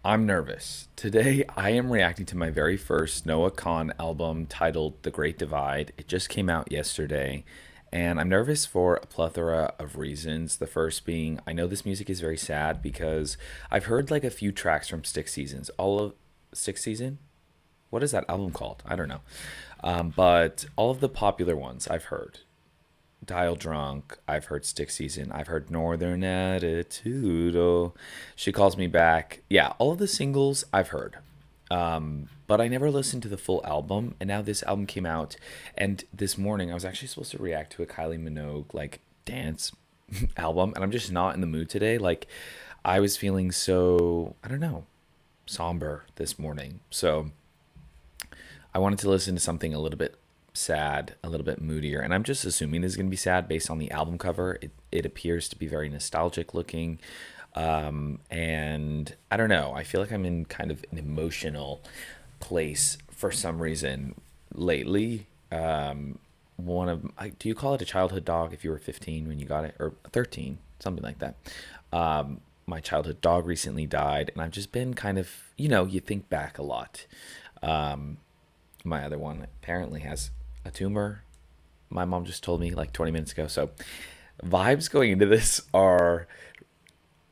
I'm nervous. Today, I am reacting to my very first Noah Kahan album titled The Great Divide. It just came out yesterday, and I'm nervous for a plethora of reasons. The first being, I know this music is very sad because I've heard like a few tracks from Six Seasons. All of Six Season? What is that album called? I don't know. But all of the popular ones I've heard. Dial Drunk. I've heard Stick Season. I've heard Northern Attitude. Oh, She Calls Me Back. Yeah, all of the singles I've heard. But I never listened to the full album. And now this album came out. And this morning I was actually supposed to react to a Kylie Minogue like dance album. And I'm just not in the mood today. Like I was feeling so, I don't know, somber this morning. So I wanted to listen to something a little bit sad, a little bit moodier, and I'm just assuming this is going to be sad based on the album cover. It appears to be very nostalgic looking, and I don't know. I feel like I'm in kind of an emotional place for some reason lately. Do you call it a childhood dog if you were 15 when you got it, or 13, something like that? My childhood dog recently died, and I've just been kind of, you think back a lot. My other one apparently has a tumor. My mom just told me like 20 minutes ago. So vibes going into this are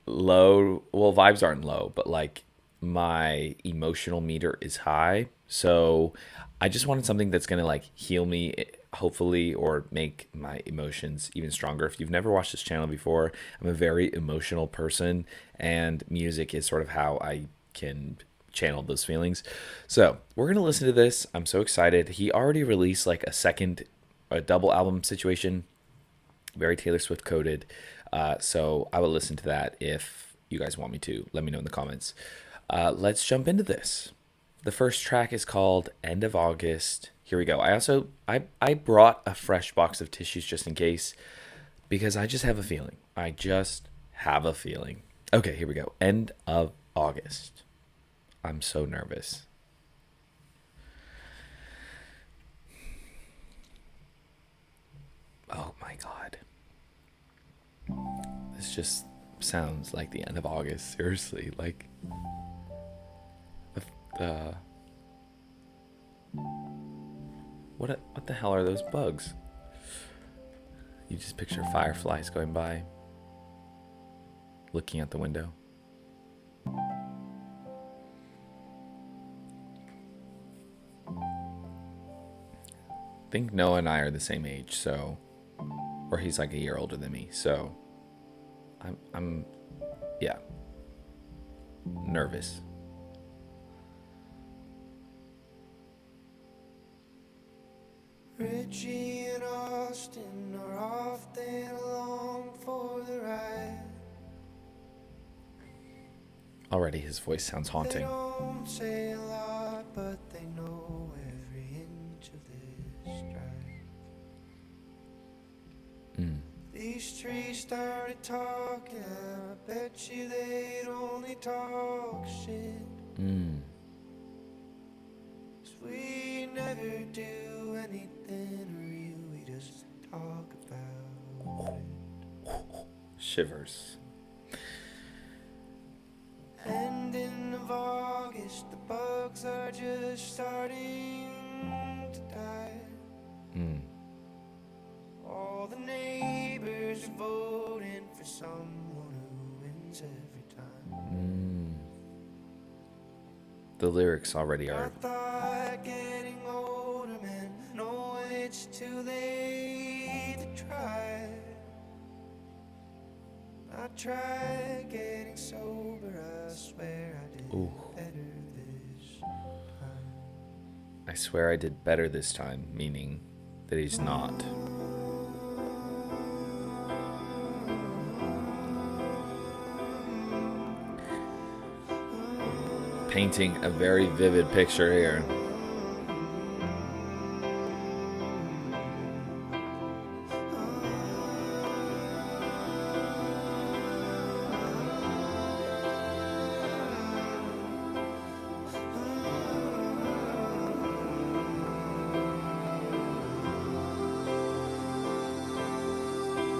low. Well, vibes aren't low, but like my emotional meter is high. So I just wanted something that's going to like heal me, hopefully, or make my emotions even stronger. If you've never watched this channel before, I'm a very emotional person, and music is sort of how I can channel those feelings. So we're going to listen to this. I'm so excited. He already released like a double album situation, very Taylor Swift coded. So I will listen to that if you guys want me to. Let me know in the comments. Let's jump into this. The first track is called End of August. Here we go. I brought a fresh box of tissues just in case, because I just have a feeling. I just have a feeling. Okay, here we go. End of August. I'm so nervous. Oh my god. This just sounds like the end of August. Seriously, like the what the hell are those bugs? You just picture fireflies going by, looking out the window. I think Noah and I are the same age, so, or he's like a year older than me, so I'm yeah, nervous. Richie and Austin are often along for the ride. Already his voice sounds They haunting. don't say a lot, but they know every inch of this drive. These trees started talking, I bet you they'd only talk shit. 'Cause we never do anything real, we just talk about it. Shivers. Ending of August, the bugs are just starting to die. All the neighbors are voting for someone who wins every time. The lyrics already I are. thought getting older meant knowing it's too late to try. I tried getting sober, I swear I did Ooh. better this time. I swear I did better this time, meaning that he's not. Painting a very vivid picture here.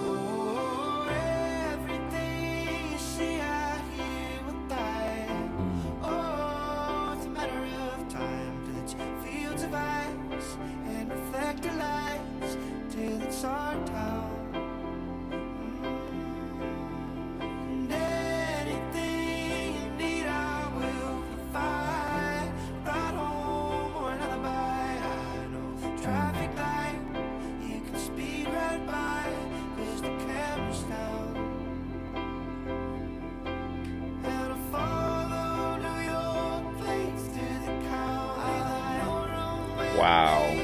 Oh, everything you see out here will die. Wow.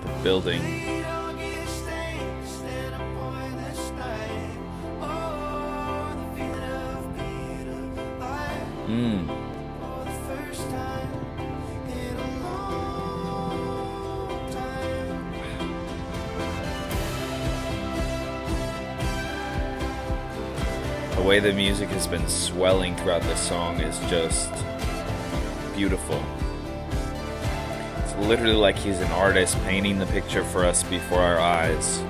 The building. Mm. The way the music has been swelling throughout this song is just beautiful. It's literally like he's an artist painting the picture for us before our eyes.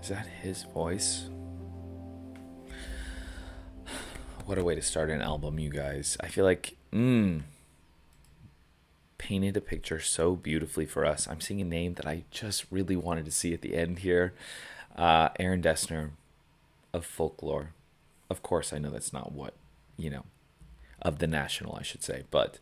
Is that his voice? What a way to start an album, you guys. I feel like, painted a picture so beautifully for us. I'm seeing a name that I just really wanted to see at the end here. Aaron Dessner of Folklore. Of course, I know that's not what, of the National, I should say. But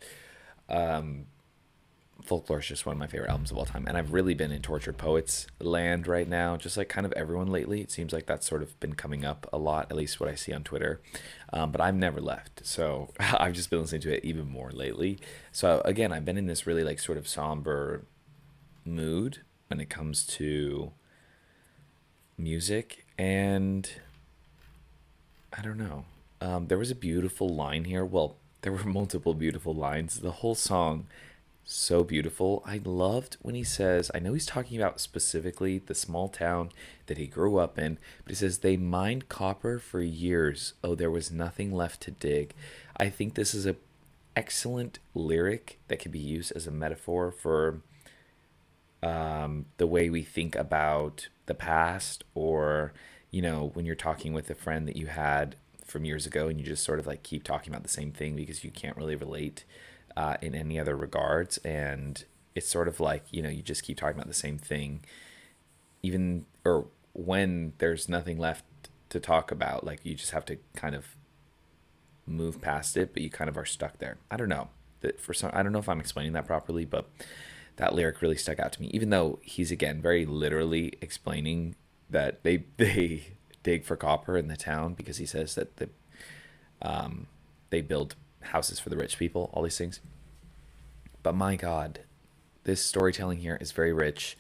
Folklore is just one of my favorite albums of all time. And I've really been in Tortured Poets land right now, just like kind of everyone lately. It seems like that's sort of been coming up a lot, at least what I see on Twitter. But I've never left. So I've just been listening to it even more lately. So again, I've been in this really like sort of somber mood when it comes to music. And I don't know. There was a beautiful line here. Well, there were multiple beautiful lines. The whole song, so beautiful. I loved when he says, I know he's talking about specifically the small town that he grew up in, but he says, they mined copper for years. Oh, there was nothing left to dig. I think this is a excellent lyric that can be used as a metaphor for the way we think about the past, or, when you're talking with a friend that you had from years ago and you just sort of like keep talking about the same thing because you can't really relate in any other regards. And it's sort of like, you just keep talking about the same thing, even, or when there's nothing left to talk about, like you just have to kind of move past it, but you kind of are stuck there. I don't know that I don't know if I'm explaining that properly, but that lyric really stuck out to me, even though he's again very literally explaining that they dig for copper in the town, because he says that they build houses for the rich people, all these things. But my God, this storytelling here is very rich.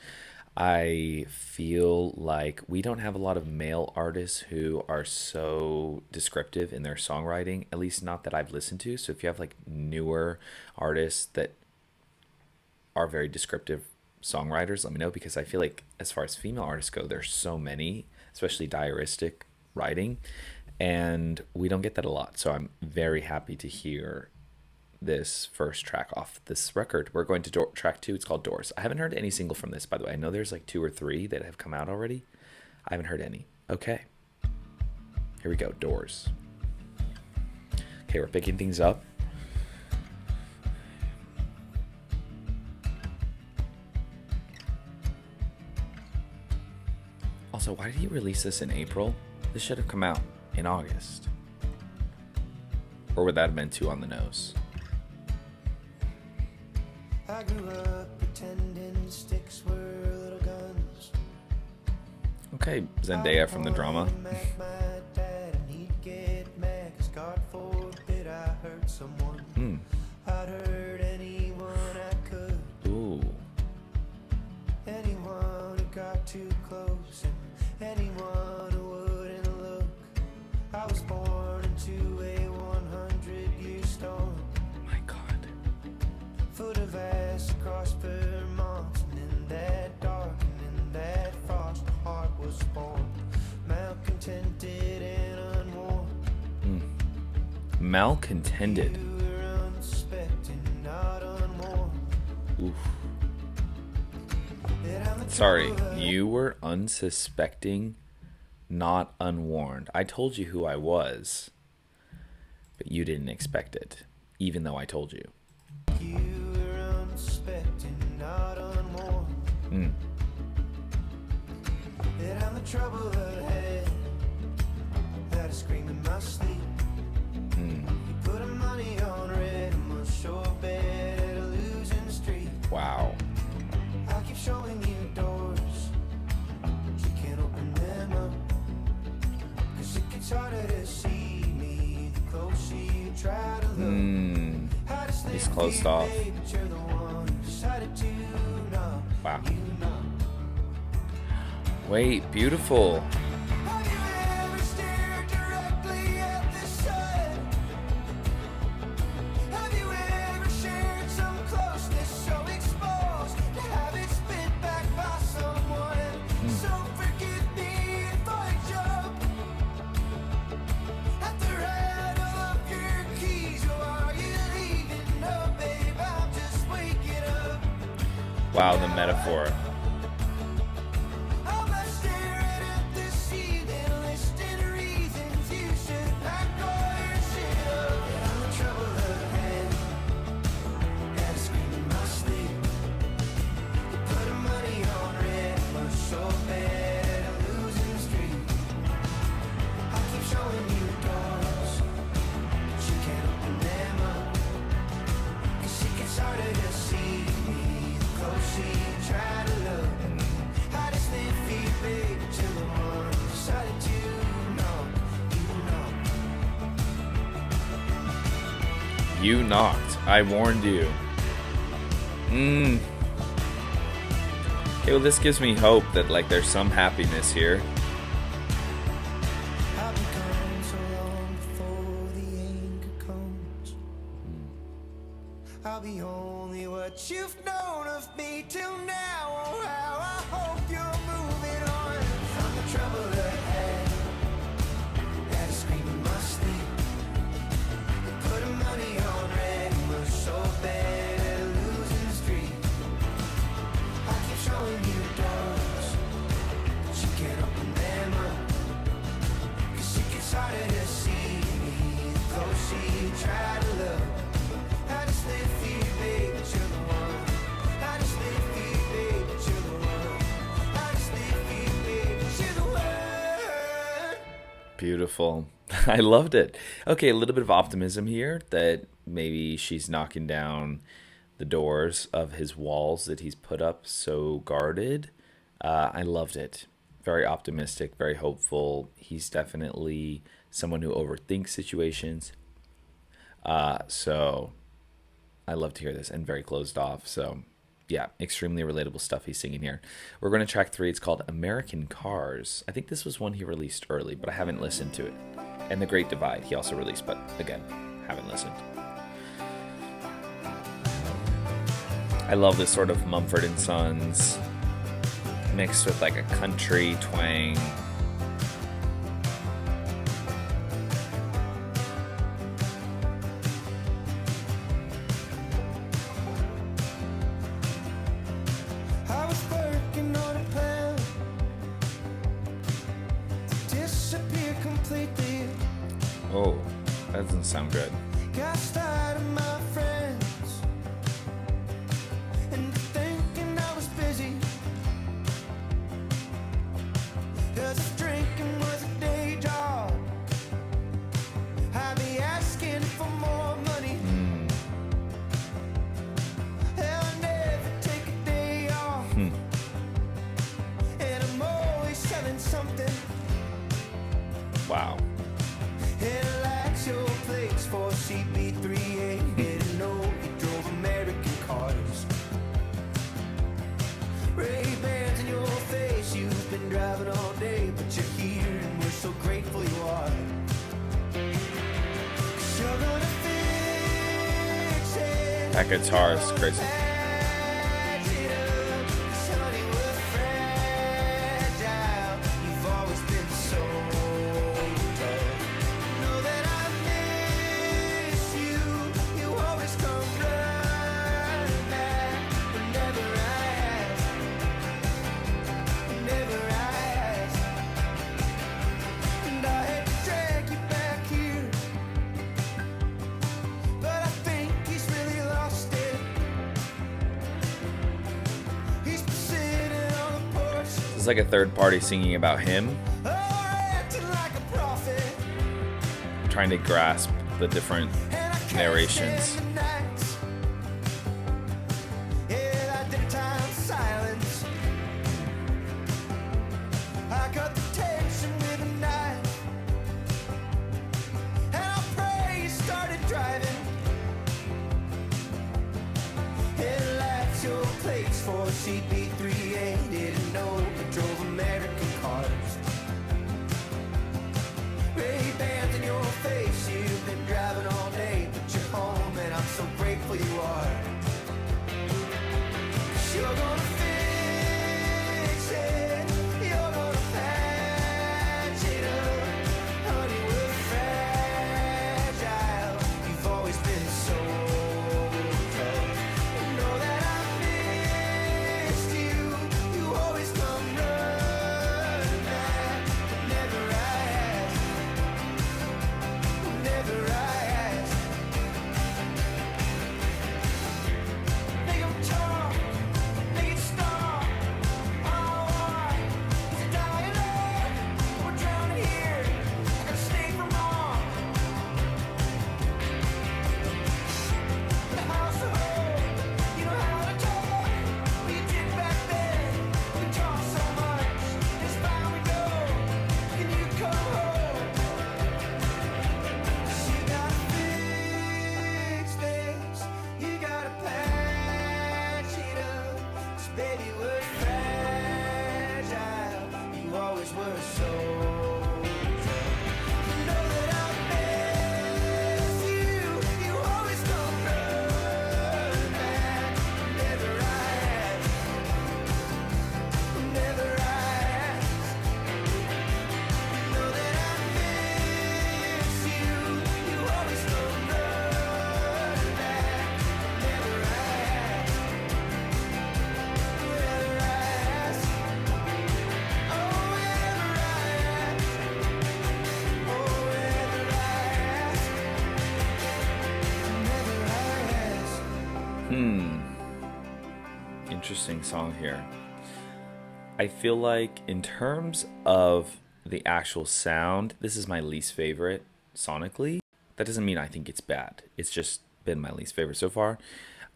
I feel like we don't have a lot of male artists who are so descriptive in their songwriting, at least not that I've listened to. So if you have like newer artists that are very descriptive songwriters, let me know, because I feel like as far as female artists go, there's so many, especially diaristic writing, and we don't get that a lot. So I'm very happy to hear this first track off this record. We're going to track 2. It's called Doors. I haven't heard any single from this, by the way. I know there's like 2 or 3 that have come out already. I haven't heard any. Okay, here we go. Doors. Okay, we're picking things up. Also, why did he release this in April? This should have come out in August. Or would that have been too on the nose? I grew up pretending sticks were little guns. Okay, Zendaya from the drama. Ooh. foot of ass across Vermont, and in that dark and in that frost, a heart was born, malcontented and unworn. Malcontented. You were unsuspecting, not unworn. Oof. That I'm the Sorry, trouble you were unsuspecting, not unwarned. I told you who I was, but you didn't expect it, even though I told you. You were unsuspecting, not unworn. That I'm the trouble ahead, that I scream in my sleep. You put money on red, and we'll show a bed at a losing street. Wow. I keep showing you doors, but you can't open them up. 'Cause it gets harder to see me the closer you try to look. I just He's live closed for you, off. babe, but you're the one who decided to know. Wow. You know. Wait, beautiful. Have you ever stared directly at the sun? Have you ever shared some closeness so exposed to have it spit back by someone? So forgive me if I jump at the rattle of your keys. Or are you leaving? No, babe, I'm just waking up. Wow, the metaphor. I'm not staring at the ceiling, listing reasons you should pack all your shit up. And I'm in trouble ahead, and I scream in my sleep. You put the money on red, much so bad at a losing streak. I keep showing you doors, but you can't open them up. 'Cause it gets harder to see me the closer you try to look. I just live for you, babe, till the one who decided to know. You knocked. I warned you. Okay, well, this gives me hope that, like, there's some happiness here. I've been gone so long before the anger comes. I'll be only what you've known of me till now. Oh, how I hope you're moving on from the trouble ahead. Had to scream in my sleep. Put money on red, was so bad at a losing streak. I keep showing you doors, but you can't open them up. 'Cause it gets harder to see me the closer you try to look. I just live for you, babe, but you're the one. I just live for you, babe, but you're the one. I just live for you, babe, but you're the one. Beautiful. I loved it. Okay, a little bit of optimism here that maybe she's knocking down the doors of his walls that he's put up so guarded. I loved it. Very optimistic, very hopeful. He's definitely someone who overthinks situations. So I love to hear this, and very closed off. So yeah, extremely relatable stuff he's singing here. We're going to track 3. It's called American Cars. I think this was one he released early, but I haven't listened to it. And The Great Divide he also released, but again, haven't listened. I love this sort of Mumford & Sons mixed with like a country twang. I was working on a plan to disappear completely. Oh, that doesn't sound good. Got tired of my friends and thinking I was busy. 'Cause if drinking was a day job, I'd be asking for more money. I'll never take a day off. And I'm always selling something. Wow. Headlights, your plates for CB3A. Didn't know you drove American cars. Ray-Bans in your face, you've been driving all day, but you're here and we're so grateful you are. 'Cause you're gonna fix it That guitar is crazy. It's like a third party singing about him, trying to grasp the different narrations. CP3A didn't know it drove American cars. Ray-Bans in your face, you've been driving all day, but you're home and I'm so grateful you are. 'Cause you're gonna fix it, you're gonna patch it up. Honey, we're fragile, you've always been so tough. You know that I missed you, you always come running back. Never asked, never asked. Make 'em talk, make it stop. Oh, why is it dying up? We're drowning here, I gotta stay for more. The house of hope, you know how to talk. What you did back then, we talk so much. It's fine, we go. Can you come home? 'Cause you gotta fix this, you gotta patch it up. 'Cause baby, we're fragile, you always were so tough. You know that I miss you, you always come running back. Never asked, never asked. You know that I miss you, you always come running back. Never asked, never asked. Oh, ever asked, oh, ever asked, never asked. Interesting song here. I feel like in terms of the actual sound, this is my least favorite sonically. That doesn't mean I think it's bad. It's just been my least favorite so far.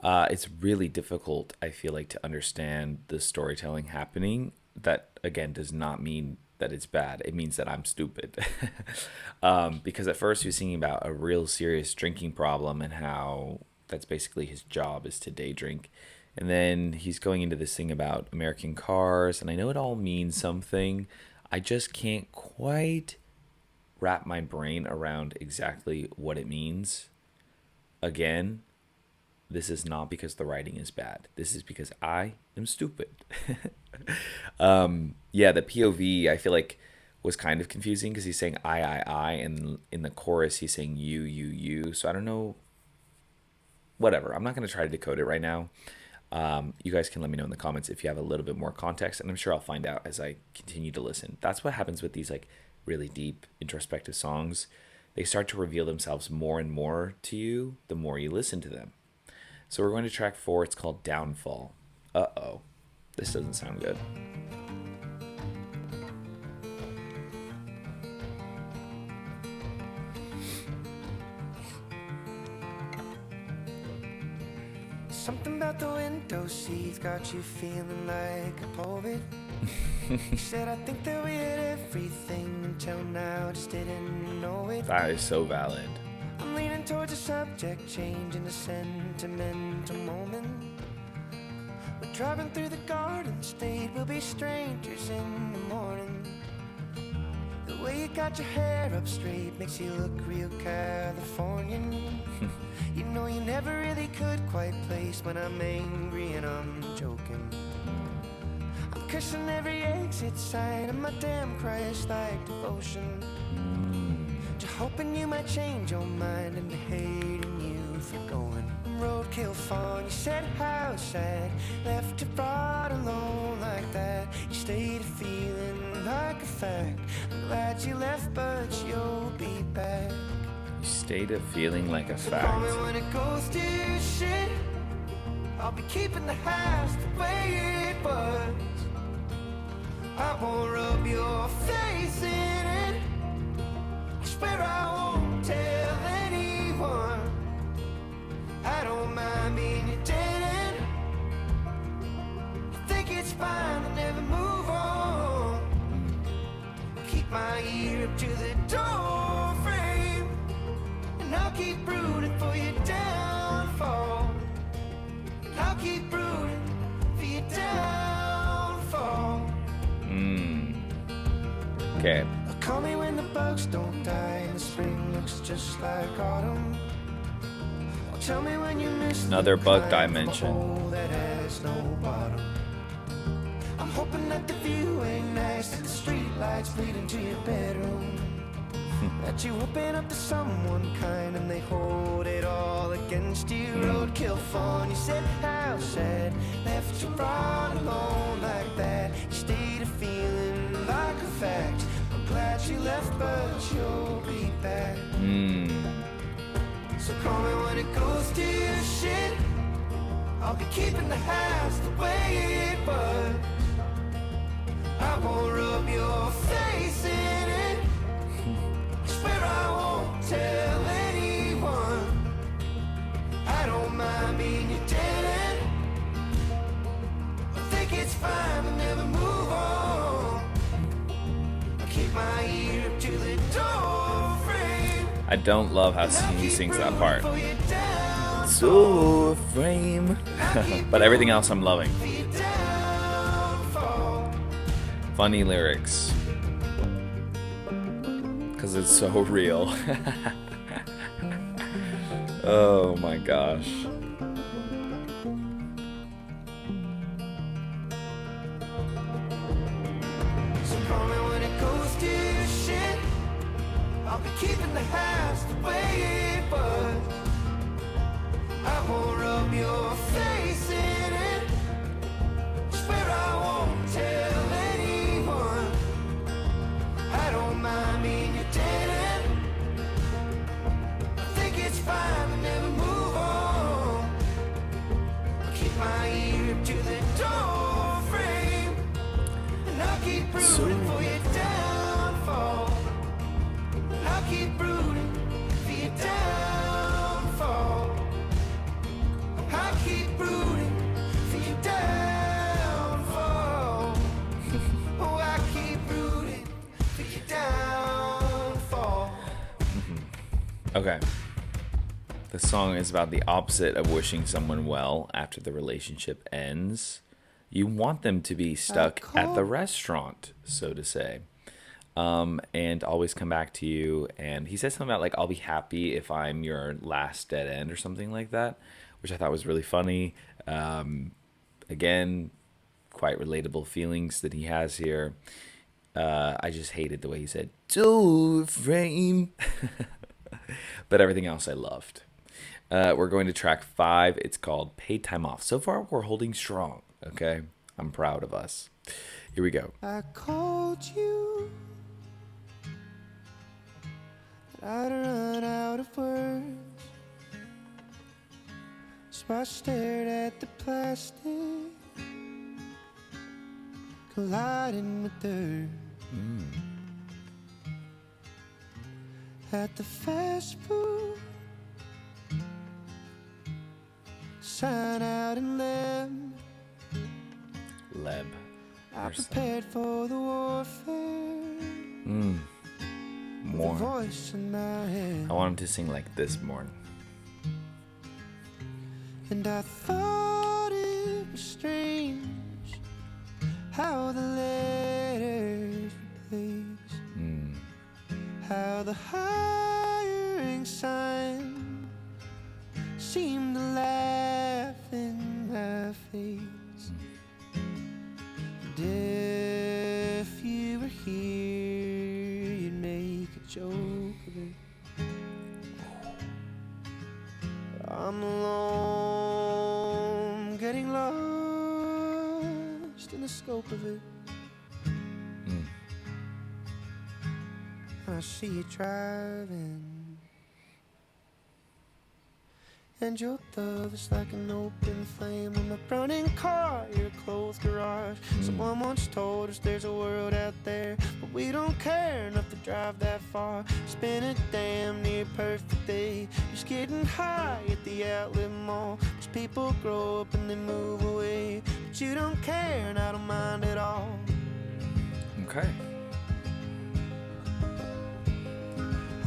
It's really difficult, I feel like, to understand the storytelling happening. That, again, does not mean that it's bad. It means that I'm stupid. Because at first he was singing about a real serious drinking problem and how that's basically his job is to day drink. And then he's going into this thing about American cars, and I know it all means something. I just can't quite wrap my brain around exactly what it means. Again, this is not because the writing is bad. This is because I am stupid. Yeah, the POV I feel like was kind of confusing because he's saying I, and in the chorus he's saying you. So I don't know. Whatever. I'm not going to try to decode it right now. You guys can let me know in the comments if you have a little bit more context, and I'm sure I'll find out as I continue to listen. That's what happens with these like really deep introspective songs. They start to reveal themselves more and more to you the more you listen to them. So we're going to track 4. It's called Downfall. Uh-oh. This doesn't sound good. Something about the window seats got you feeling like a poet. You said I think that we had everything until now, just didn't know it. That is so valid. I'm leaning towards a subject change in a sentimental moment. We're driving through the Garden State, we'll be strangers in the morning. The way you got your hair up straight makes you look real Californian. You know you never really could quite face when I'm angry and I'm joking. I'm cursing every exit sign of my damn Christ-like devotion. To hoping you might change your mind and to hating you for going. Roadkill fawn, you said how sad. Left you brought alone like that. You stayed feeling like a fact. I'm glad you left, but you'll be back. State of feeling like a fact. Call me when it goes to shit. I'll be keeping the house the way it was. I won't rub your face in it. I swear I won't tell anyone. I don't mind being your dead end. I think it's fine to never move on. Keep my ear up to the door frame, and I'll keep rooting for your downfall. I'll keep rooting for your downfall. Okay. Call me when the bugs don't die and the spring looks just like autumn. Tell me when you miss Another bug dimension. That has no bottom. I'm hoping that the view ain't nice, that the street lights bleed into your bedroom. That you open up to someone kind and they hold it all against you. Roadkill fawn, you said how sad. Left you brought alone like that. You stayed a feeling like a fact. I'm glad you left, but you'll be back. So call me when it goes to your shit. I'll be keeping the house the way it was. I won't rub your face in it. I swear I won't tell anyone. I don't mind being your dead end. I think it's fine to never move on. I keep my ear up to the door frame. I don't love how he sings that part. So frame. But everything else I'm loving. Funny lyrics. Because it's so real. Oh my gosh. So call me when it goes to your shit. I'll be keeping the house the way it was. I won't rub your face in it. Swear I won't tell anyone. I don't mind being your dead end. I think it's fine to never move on. I'll keep my ear up to the door frame, and I'll keep rooting for your downfall. I'll keep rooting for your downfall. I'll keep rooting for your downfall. Oh, I keep rooting for your downfall. Okay. The song is about the opposite of wishing someone well after the relationship ends. You want them to be stuck at the restaurant, so to say. And always come back to you. And he says something about, like, I'll be happy if I'm your last dead end or something like that, which I thought was really funny. Again, quite relatable feelings that he has here. I just hated the way he said, "Door frame." But everything else I loved. We're going to track 5. It's called Paid Time Off. So far, we're holding strong, okay? I'm proud of us. Here we go. I called you, but I'd run out of words. So I stared at the plastic, colliding with dirt. At the fast food, sign out in Lem. Leb. I prepared for the warfare. With a More. voice in my head. I want him to sing like this more. And I thought it was strange how the letters replaced. How the hiring sign seemed to laugh in getting lost in the scope of it. I see you driving, and your love is like an open flame in a burning car, your closed garage. Someone once told us there's a world out there, but we don't care enough to drive that far. It's been a damn near perfect day, just getting high at the outlet mall. Cause people grow up and they move away, but you don't care and I don't mind at all. Okay.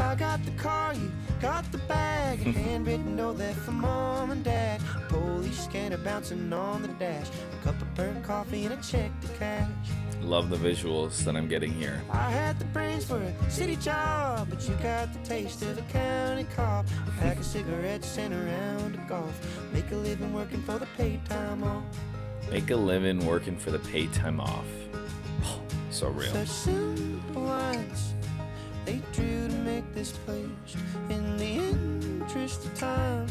I got the car, you got the bag, a handwritten note there for mom and dad, a police scanner bouncing on the dash, a cup of burnt coffee and a check to cash. Love the visuals that I'm getting here. I had the brains for a city job, but you got the taste of a county cop. A pack of cigarettes and a round of golf, make a living working for the paid time off. Make a living working for the paid time off. Oh, so real. Such simple lines they drew to make this place. In the interest of time,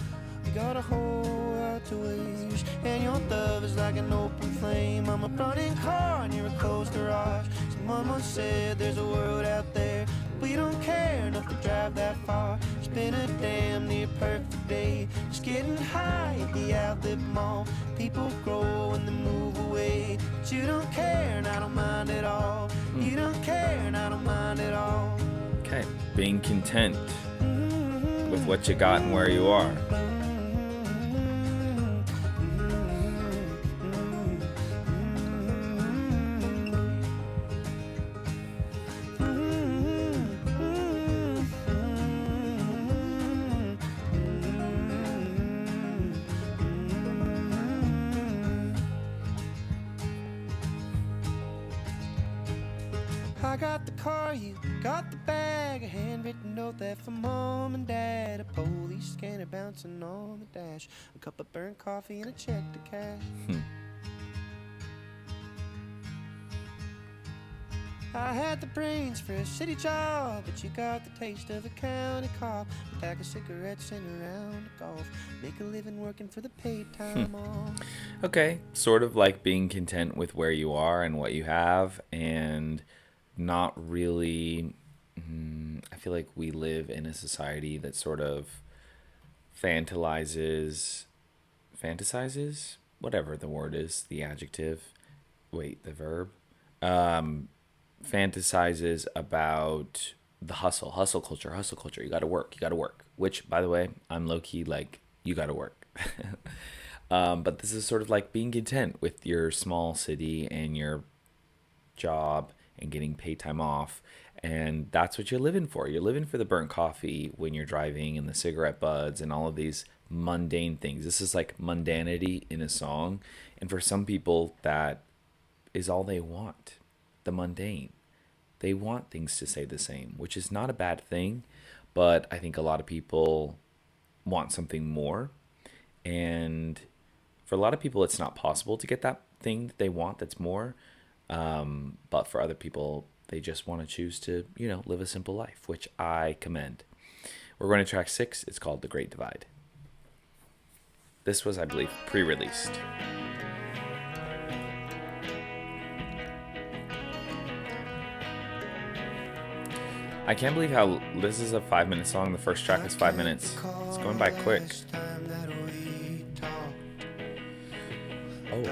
we got a whole lot to waste. And your love is like an open flame. I'm a burning car and you're a closed garage. Someone once said there's a world out there, but we don't care enough to drive that far. It's been a damn near perfect day, just getting high at the outlet mall. People grow and they move away, but you don't care and I don't mind at all. You don't care and I don't mind at all. Okay, being content with what you got and where you are. I got the car, you got the bag, a handwritten note there for mom and dad, a police scanner bouncing on the dash, a cup of burnt coffee and a check to cash. I had the brains for a city job, but you got the taste of a county cop, a pack of cigarettes and a round of golf, make a living working for the paid time off. Okay, sort of like being content with where you are and what you have, and not really. I feel like we live in a society that sort of fantasizes, whatever the word is, the adjective, the verb, fantasizes about the hustle culture. You gotta work, which, by the way, I'm low-key like, you gotta work. But this is sort of like being content with your small city and your job and getting paid time off, and that's what you're living for. You're living for the burnt coffee when you're driving and the cigarette butts and all of these mundane things. This is like mundanity in a song, and for some people that is all they want, the mundane. They want things to stay the same, which is not a bad thing, but I think a lot of people want something more, and for a lot of people it's not possible to get that thing that they want that's more. But for other people, they just want to choose to, live a simple life, which I commend. We're going to track 6. It's called The Great Divide. This was, I believe, pre-released. I can't believe how this is a 5-minute song. The first track is 5 minutes. It's going by quick. Oh.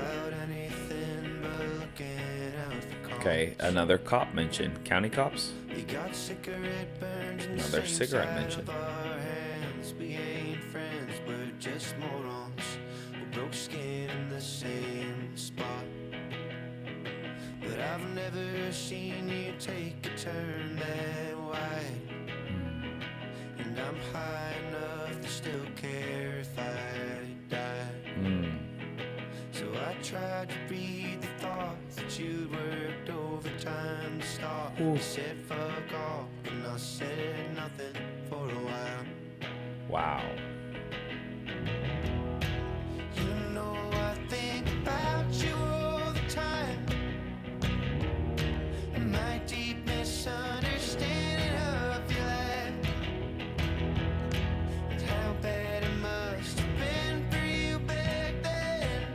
Okay, another cop mention. County cops? Another cigarette mention. We ain't friends, we're just morons. We broke skin in the same spot. But I've never seen you take a turn that wide. And I'm high enough to still care if I die. So I tried to read the thoughts that you worked overtime to start. You said fuck off, and I said nothing for a while. Wow. You know I think about you all the time. And my deep misunderstanding of your life, and how bad it must have been for you back then.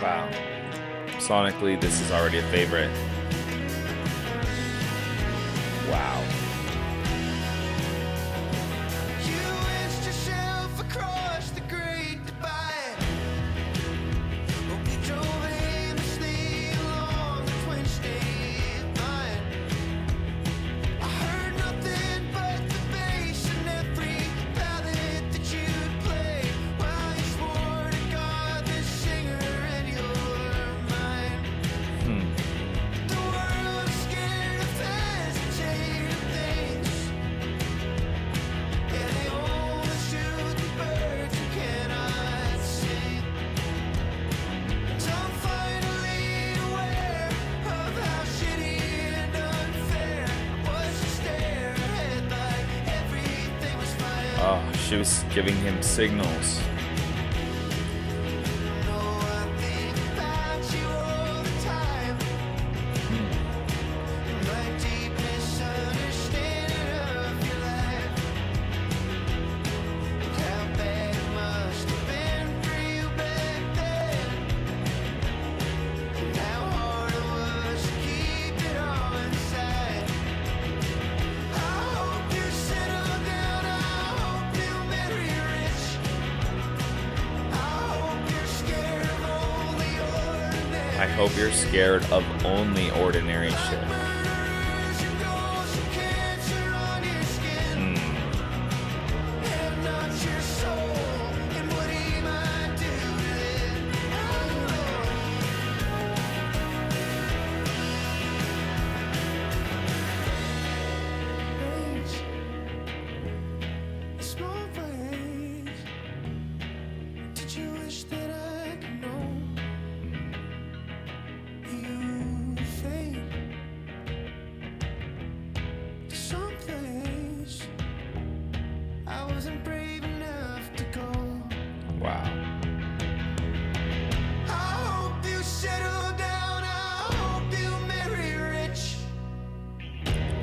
Wow. Sonically, this is already a favorite. Wow. You wedged yourself across the great divide. We drove aimlessly along the twin state line. I heard nothing but the bass in every ballad that you'd play, while you swore to God this singer in your mind. The world is scared of hesitating things, and they only shoot the birds who cannot sing. So I'm finally aware of how shitty and unfair it was to stare ahead like everything was fine. Oh, she was giving him signals. No, I think about you all the time. My deep misunderstanding of your life. How bad it must have been for you back then. And how hard it was to keep it all inside. I hope you settle down. I hope you marry rich. I hope you're scared of only ordinary. I hope you're scared of only ordinary shit. Murderers and ghosts and cancer on your skin. And not your soul, and what he might do with it. Rage, small rage. Did you wish that I could know you fade to someplace I wasn't brave enough to go? Wow. I hope you settle down. I hope you marry rich.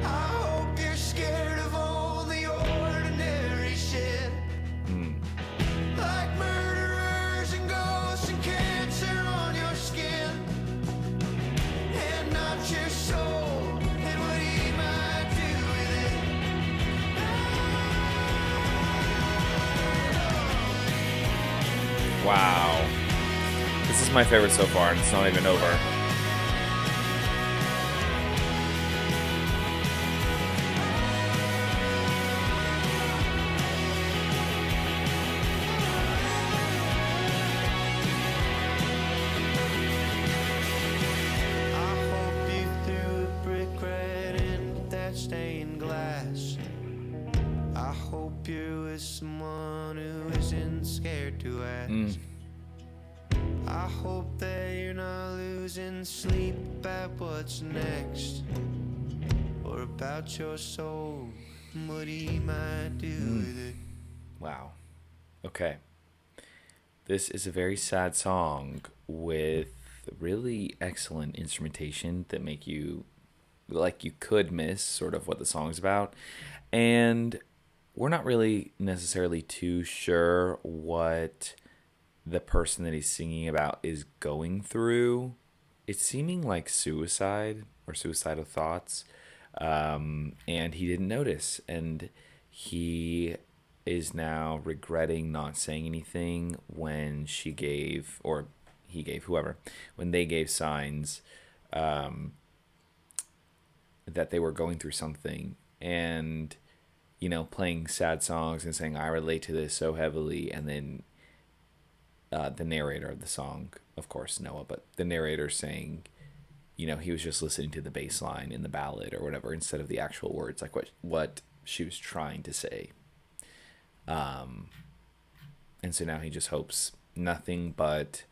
I hope you're scared of all the ordinary shit. Like murderers and ghosts and cancer on your skin. And not your soul, and what he might do with it. Wow. This is my favorite so far, and it's not even over. I hope you threw a brick right into that stained glass. I hope you're with someone who isn't scared to ask. I hope that you're not losing sleep about what's next, or about your soul and what he might do with it. Wow. Okay. This is a very sad song with really excellent instrumentation that make you like you could miss sort of what the song's about. And we're not really necessarily too sure what the person that he's singing about is going through. It's seeming like suicide or suicidal thoughts. And he didn't notice. And he is now regretting not saying anything when she gave, or he gave, whoever, when they gave signs that they were going through something. And, you know, playing sad songs and saying, I relate to this so heavily. And then the narrator of the song, of course, Noah, but the narrator saying, you know, he was just listening to the bass line in the ballad or whatever instead of the actual words, like what she was trying to say. And so now he just hopes nothing but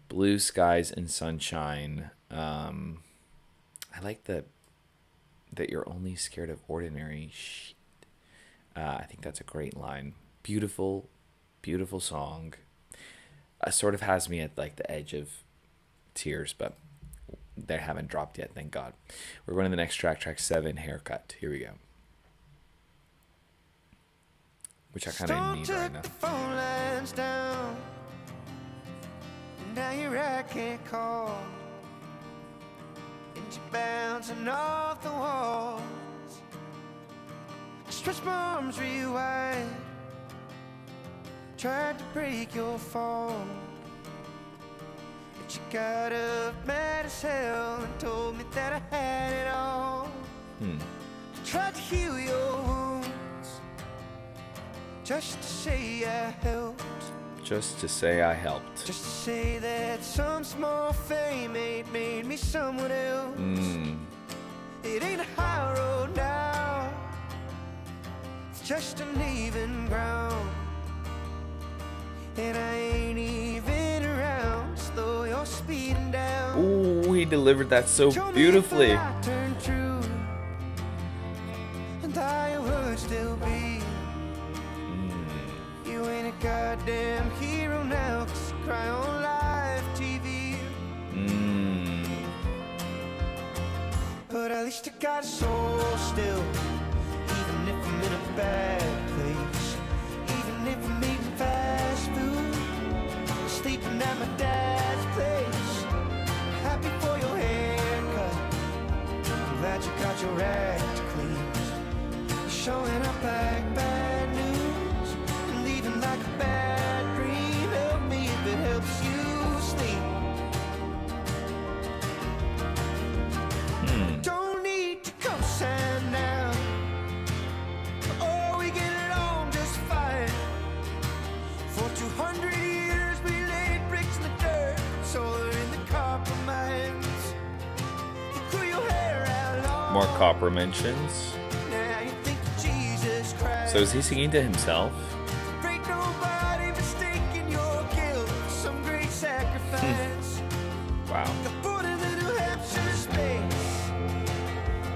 blue skies and sunshine. I like that you're only scared of ordinary shit. I think that's a great line. Beautiful, beautiful song. Sort of has me at like the edge of tears, but they haven't dropped yet, thank God. We're going to the next track 7, Haircut. Here we go. Which I kind of need right now. The phone lines down. Now here I can't call, and you're bouncing off the walls. I stretch my arms real wide, tried to break your fall, but you got up mad as hell and told me that I had it all. I tried to heal your wounds, just to say I helped. Just to say I helped. Just to say that some small fame ain't made me someone else. It ain't a high road now, it's just uneven ground, and I ain't even around to slow your speeding down. Ooh, he delivered that so Show beautifully. me if I turn true, and I would still be. You ain't a goddamn hero now, 'cause you cry on live TV. But at least I got a soul still, even if I'm in a bad place, even if I'm eating fast food, sleeping at my dad's place. Happy for your haircut, I'm glad you got your act clean. You're showing up like bad news, and leaving like a bad dream. Help me if it helps you sleep. Don't need to co-sign now, oh, we get along just fine. For 200 years we laid bricks in the dirt, solar in the copper mines. You grew your hair out long, More copper mentions. now you think of Jesus Christ. So is he singing to himself? Break nobody mistaking your guilt for some great sacrifice. Wow. Got born in the New Hampshire space,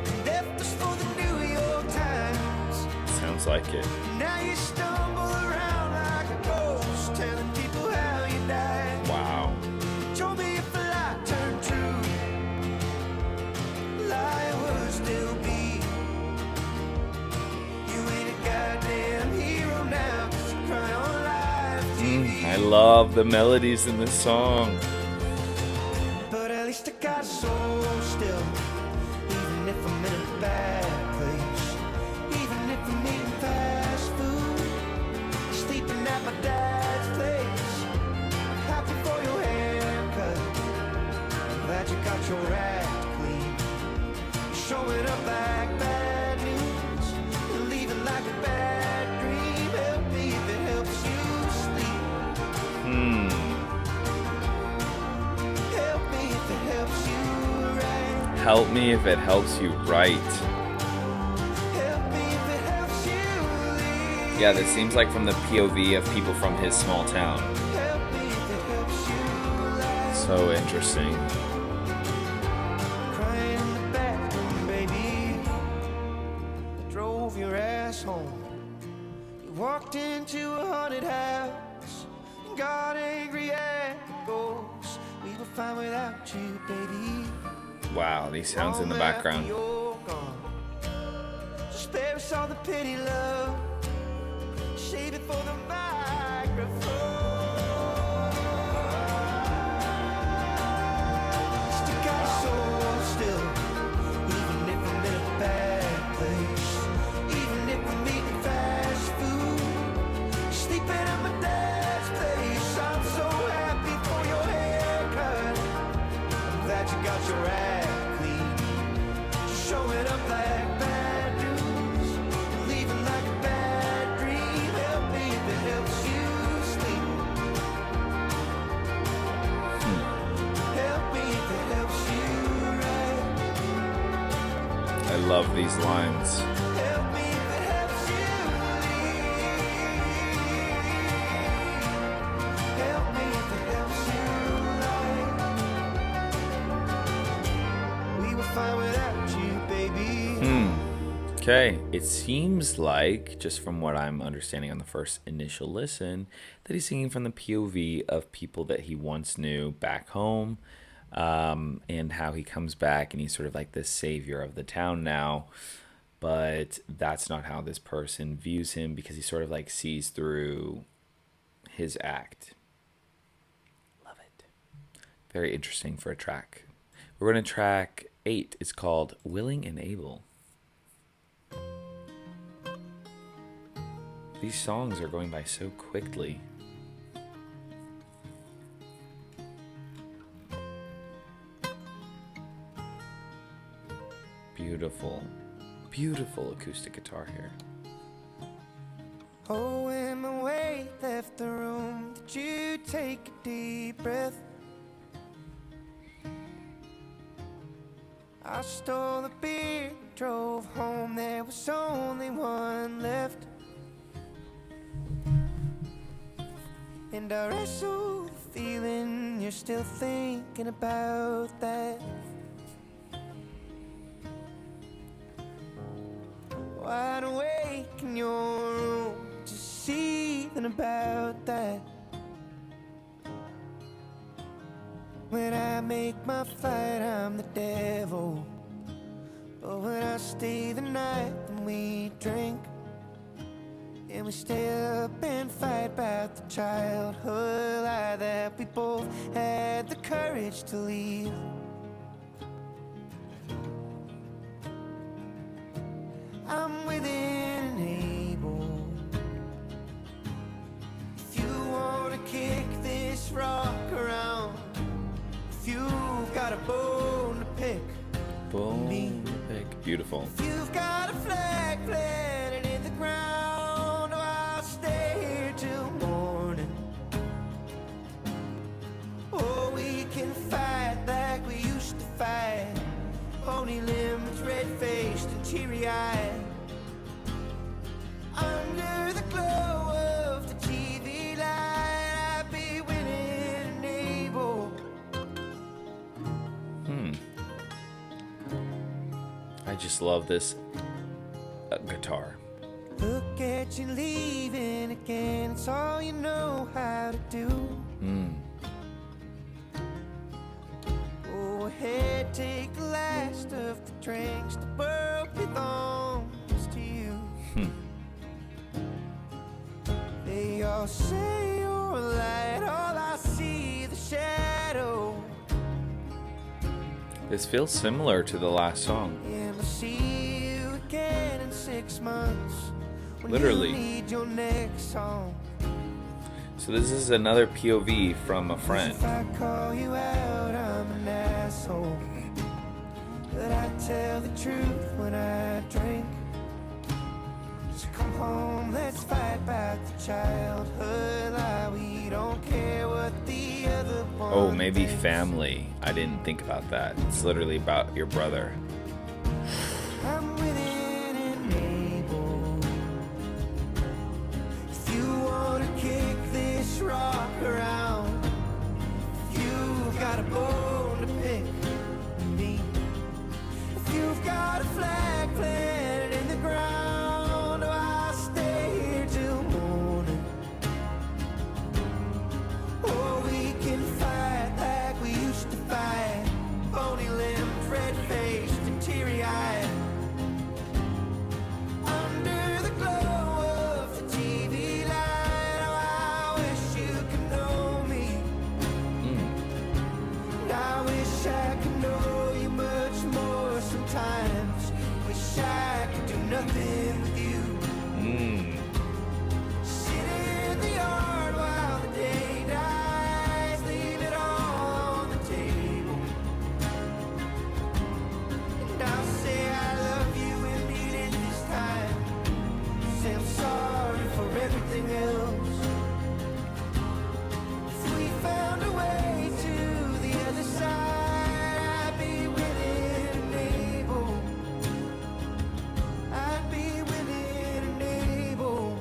and left us for the New York Times. Sounds like it. Now you stumble around like a ghost, telling people how you died. Wow. Told me if the lie turned true, lie would still be. You ain't a goddamn hero now, 'cause you cry on live TV. I love the melodies in this song. But at least I got a soul still, even if I'm in a bad place, even if I'm eating fast food, sleeping at my dad's place. Happy for your haircut, I'm glad you got your act clean. You're showing up like bad news, and leaving like a bad dream. Help me if it helps you sleep. Help me if it helps you right. Help me if it helps you right. Help me if it helps you leave. Yeah, this seems like from the POV of people from his small town. Help me if it helps you lie. So interesting. Crying in the bathroom, baby. I drove your ass home. You walked into a haunted house and got angry at the ghosts. We were fine without you, baby. Wow, these sounds in the Long after background. you're gone. So spare us all the pity, love. Save it for the microphone. Still got a soul still, even if I'm in a bad place, even if I'm eating fast food, sleeping at my dad's place. I'm so happy for your haircut, I'm glad you got your act clean. Showing up like bad news, leaving like a bad dream. Help me if it helps you sleep. Help me if it helps you right. I love these lines. Help me if it helps you leave. Help me if it helps you right. We were fine without you, baby. Okay, it seems like, just from what I'm understanding on the first initial listen, that he's singing from the POV of people that he once knew back home, and how he comes back and he's sort of like the savior of the town now. But that's not how this person views him, because he sort of like sees through his act. Love it. Very interesting for a track. We're going to track 8. It's called Willing and Able. These songs are going by so quickly. Beautiful, beautiful acoustic guitar here. Oh, when my weight left the room, did you take a deep breath? I stole a beer, drove home, there was only one left. And I wrestle the feeling you're still thinking about that. Wide awake in your room, just seething about that. When I make my fight, I'm the devil. But when I stay the night, then we drink. And we stay up and fight about the childhood lie that we both had the courage to leave. I'm willing and able. If you wanna kick this rock around, if you've got a bone to pick, Boom. Pick. Beautiful. if you've got a flag planted in the ground, oh, I'll stay here till morning. Oh, we can fight like we used to fight. Pony limbs, red-faced and teary-eyed. Under the glow of the TV light, I'd be willing and able. I just love this guitar. Look at you leaving again, it's all you know how to do. Go ahead, take the last of the drinks, the world belongs to you. They all say you're a light, all I see the shadow. This feels similar to the last song. And I'll see you again in 6 months. When Literally. you need your next song. So this is another POV from a friend. If I call you out, I'm an asshole. But I tell the truth when I drink. So come home, let's fight about the childhood lie. We don't care what the other one Oh, maybe thinks. family. I didn't think about that. It's literally about your brother. I'm willing and able. If you wanna kick this rock around, if you've got a bone to pick with me, if you've got a flag planted in the ground, oh, I'll stay here till morning. Oh, we can fight like we used to fight. Bony limbs, red-faced and teary-eyed. Under the glow of the TV light, oh, I wish you could know me. And I wish I could know you much more sometimes. Wish I could do nothing with you. Sit in the yard while the day dies. Leave it all on the table. And I'll say I love you and mean it this time. Say I'm sorry for everything else. If we found a way to the other side, I'd be willing and able. I'd be willing and able.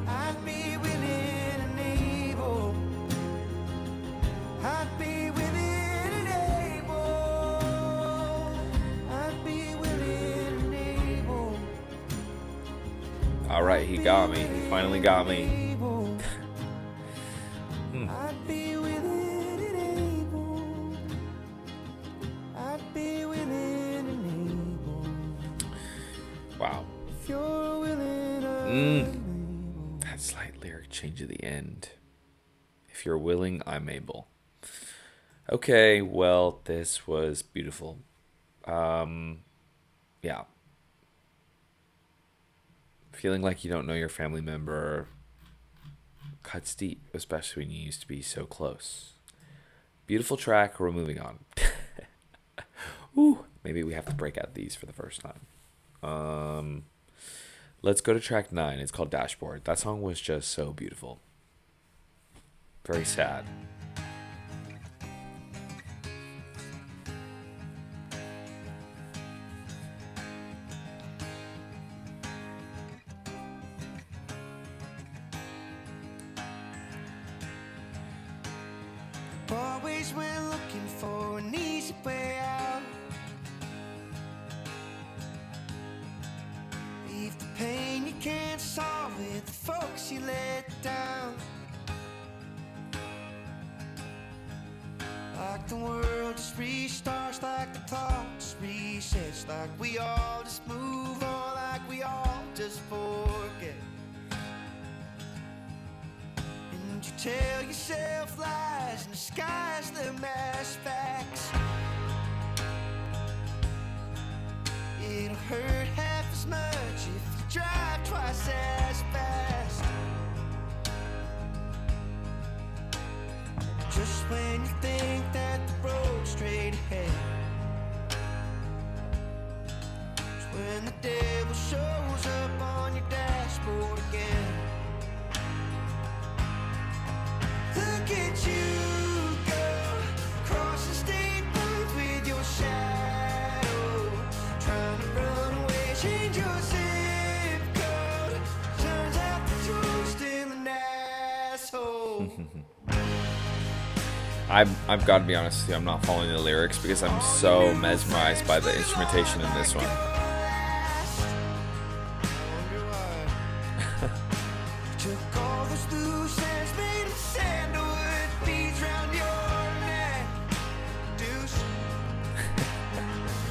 I'd be willing and able. I'd be willing and able. I'd be willing and able. All right, he got me. He finally got me. Able. I'd be willing and able. I'd be willing and able. Wow. If you're willing, I'm able. That slight lyric change at the end. If you're willing, I'm able. Okay, well, this was beautiful. Yeah, feeling like you don't know your family member cuts deep, especially when you used to be so close. Beautiful track. We're moving on. Ooh, maybe we have to break out these for the first time. Um, let's go to track 9. It's called Dashboard. That song was just so beautiful. Very sad. Always went looking for an easy way out. Leave the pain, you can't solve it. The folks you let down. Like the world just restarts, like the clock just resets, like we all just move on, like we all just forget. And you tell yourself lies and disguise them as facts. It'll hurt half as much if you drive twice as fast. Just when you think that the road's straight ahead, it's when the devil shows up on your dashboard again. Look at you go, crossing state lines with your shadow, trying to run away, change your zip code. Turns out that you're still an asshole. I've got to be honest with you. I'm not following the lyrics because I'm so mesmerized by the instrumentation in this one. Took all those loose ends, made of sandalwood beads round your neck. Deuce.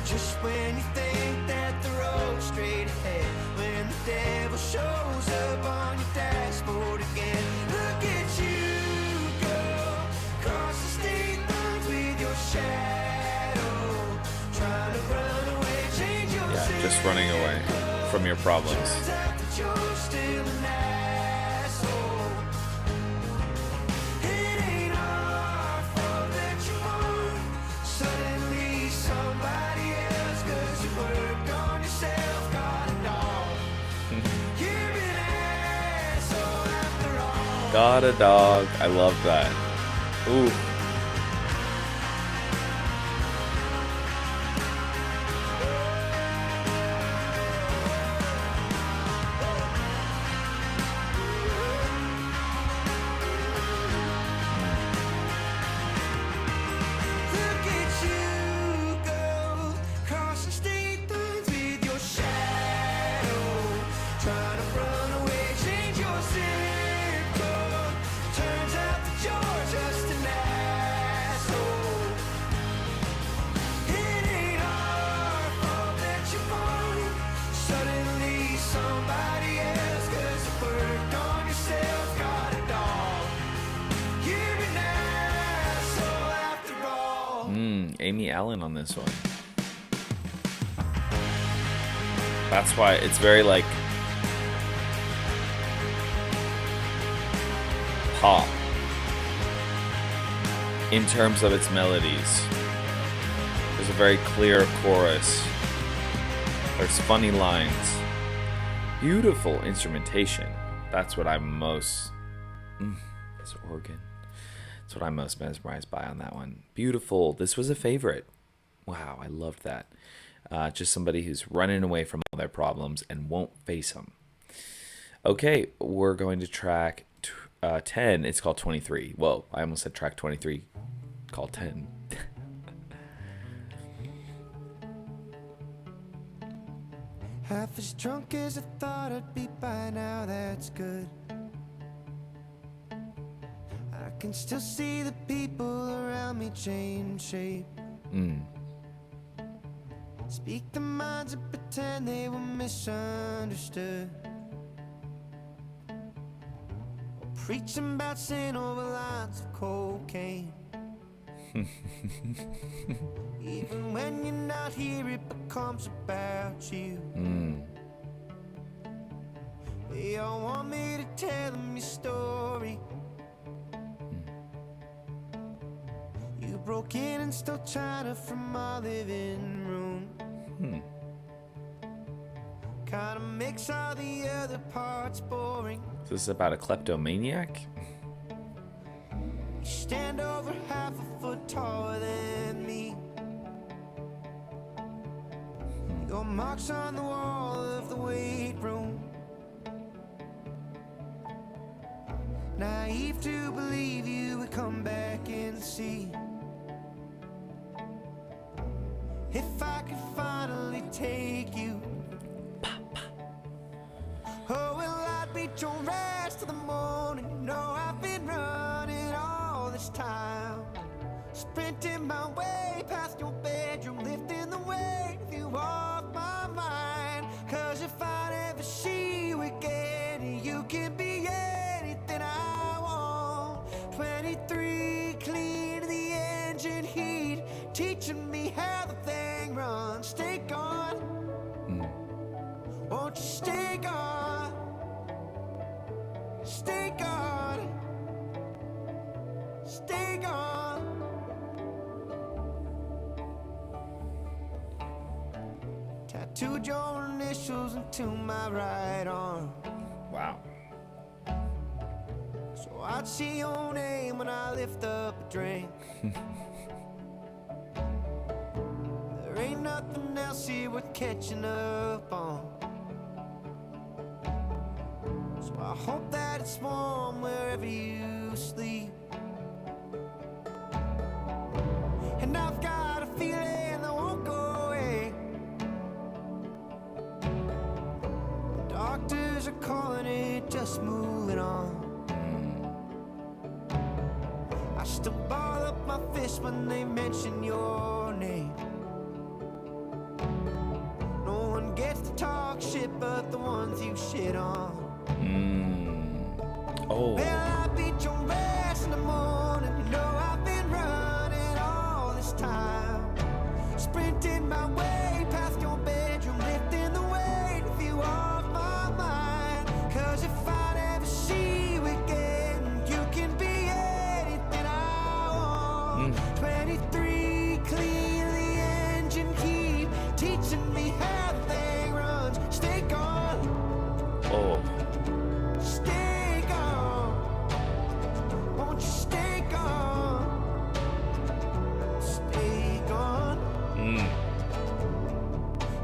Just when you think that the road's straight ahead, when the devil shows up on your dashboard again. Look at you go, cross the state lines with your shadow, trying to run away, change your Yeah, just running away from your problems. turns out that you're still an asshole. It ain't our fault that you want suddenly somebody else, 'cause you worked on yourself, got a dog. You're an asshole after all. Got a dog. I love that. Ooh. Look at you go, crossing state lines with your shadow, trying to run away, change your zip code. Turns out that you're just an asshole. It ain't our fault that you wanted suddenly somebody else, 'cause you worked on yourself, got a dog. You're an asshole after all. Amy Allen on this one. That's why it's very like pop in terms of its melodies. There's a very clear chorus. There's funny lines. Beautiful instrumentation. That's what I'm most. This organ. That's what I'm most mesmerized by on that one. Beautiful. This was a favorite. Wow, I loved that. Just somebody who's running away from all their problems and won't face them. Okay, we're going to track 10. It's called 23. Whoa, I almost said track 23 called 10. Half as drunk as I thought I'd be by now, that's good. I can still see the people around me change shape. Speak their minds and pretend they were misunderstood. Or preaching about sin over lines of cocaine. Even when you're not here, it becomes about you. They all want me to tell them your story. You broke in and stole china from my living room. Kinda makes all the other parts boring. Is this about a kleptomaniac? You stand over half a foot taller than me. Your marks on the wall of the weight room. Naive to believe you would come back and see if I could finally take you. Oh, well, I'd beat your ass till the morning. You know I've been running all this time, sprinting my way past your bedroom, lifting the weight of you off my mind. Cause if I never see you again, you can be anything I want. 23, clean the engine heat, teaching me how the thing runs. Stay gone, won't you stay gone? Stay gone, stay gone. Tattooed your initials into my right arm, Wow. so I'd see your name when I lift up a drink. There ain't nothing else here worth catching up on, so I hope that it's warm wherever you sleep. And I've got a feeling that won't go away. The doctors are calling it just moving on. I still ball up my fist when they mention your name. No one gets to talk shit but the ones you shit on. Oh. Well, I beat your ass in the morning. You know I've been running all this time, sprinting my way past your bedroom, lifting the weight of you off my mind. Cause if I never see you again, you can be anything I want. 23, clean the engine keep, teaching me how the thing runs. Stay gone, Oh. stay gone. Won't you stay gone? Stay gone.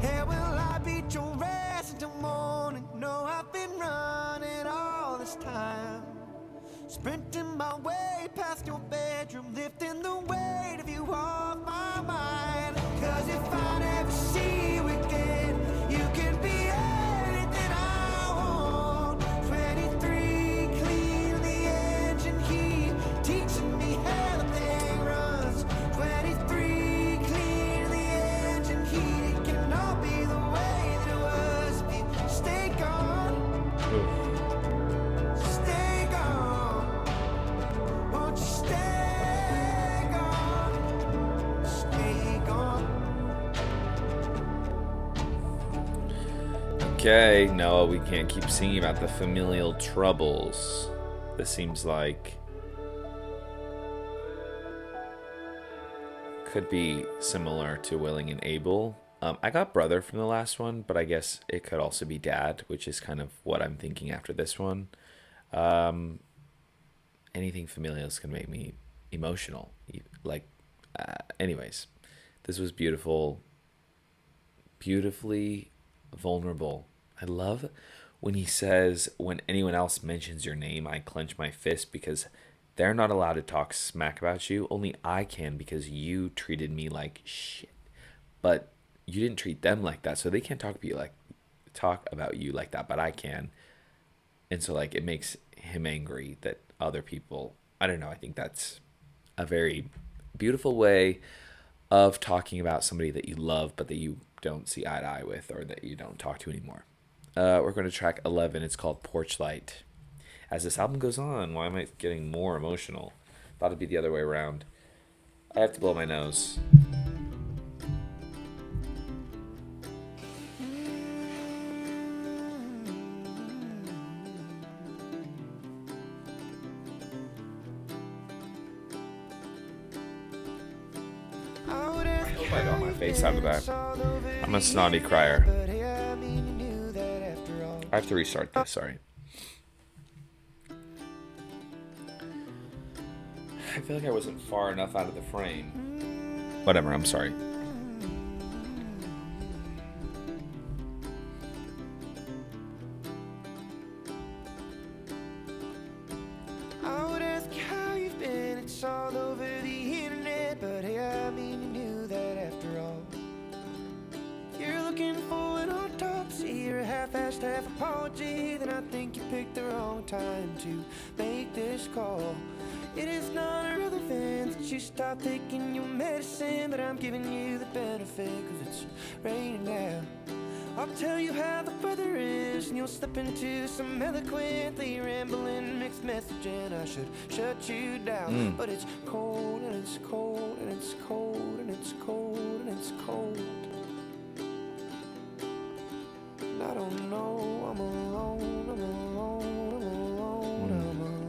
Yeah, well, I beat your ass until morning. No, I've been running all this time, sprinting my way past your bedroom, lifting the weight of you off my mind. Cause if I never see you again, you can be anything I want. 23, clean the engine heat, teaching me how the thing runs. 23, clean the engine heat, it can all be the way that it was if you stay gone. Stay gone, won't you stay gone? Stay gone. Okay, no, we can't keep singing about the familial troubles. This seems like could be similar to Willing and Able. I got brother from the last one, but I guess it could also be dad, which is kind of what I'm thinking after this one. Anything familial is gonna make me emotional. Like, anyways, this was beautiful, beautifully vulnerable. I love when he says, when anyone else mentions your name, I clench my fist because they're not allowed to talk smack about you. Only I can because you treated me like shit. But you didn't treat them like that, so they can't talk about you like that, but I can. And so like it makes him angry that other people, I don't know, I think that's a very beautiful way of talking about somebody that you love but that you don't see eye to eye with or that you don't talk to anymore. We're going to track 11. It's called Porch Light. As this album goes on, why am I getting more emotional? Thought it'd be the other way around. I have to blow my nose. I hope I got my face out of that. I'm a snotty crier. I have to restart this, sorry. I feel like I wasn't far enough out of the frame. Whatever, I'm sorry. I would ask you how you've been, it's all over the internet, but hey, I mean, you knew that after all. You're looking for an autopsy or a half-assed half apology, then I think you picked the wrong time to make this call. It is not irrelevant that you stop taking your medicine, but I'm giving you the benefit cause it's raining now. I'll tell you how the weather is and you'll slip into some eloquently rambling mixed messaging. I should shut you down, but it's cold and it's cold and it's cold and it's cold and it's cold. And I don't know, I'm alone, I'm alone, I'm alone, I'm alone.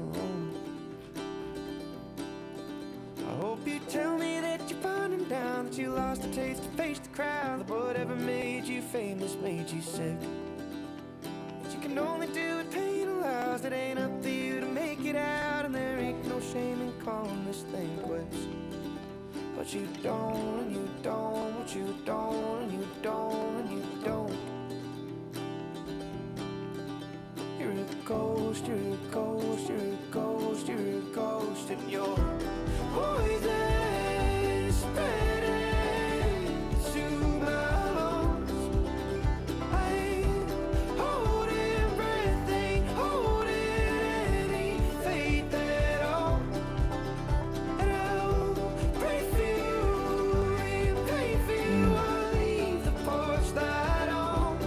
I hope you tell me that you're finding down, that you lost the taste to face the crowd, that whatever made you famous made you sick. That you can only do what pain allows, that ain't up to you to make it out, and there ain't no shame in calling this thing quits. But you don't, and you don't, but you don't, and you don't, and you don't. You're a ghost, you're a ghost, you're a ghost, you're a ghost, and you're poison spreading to my lungs. I ain't holding breath, ain't holding any faith at all. And I'll pray for you, and pray for you. I'll leave the porch light on.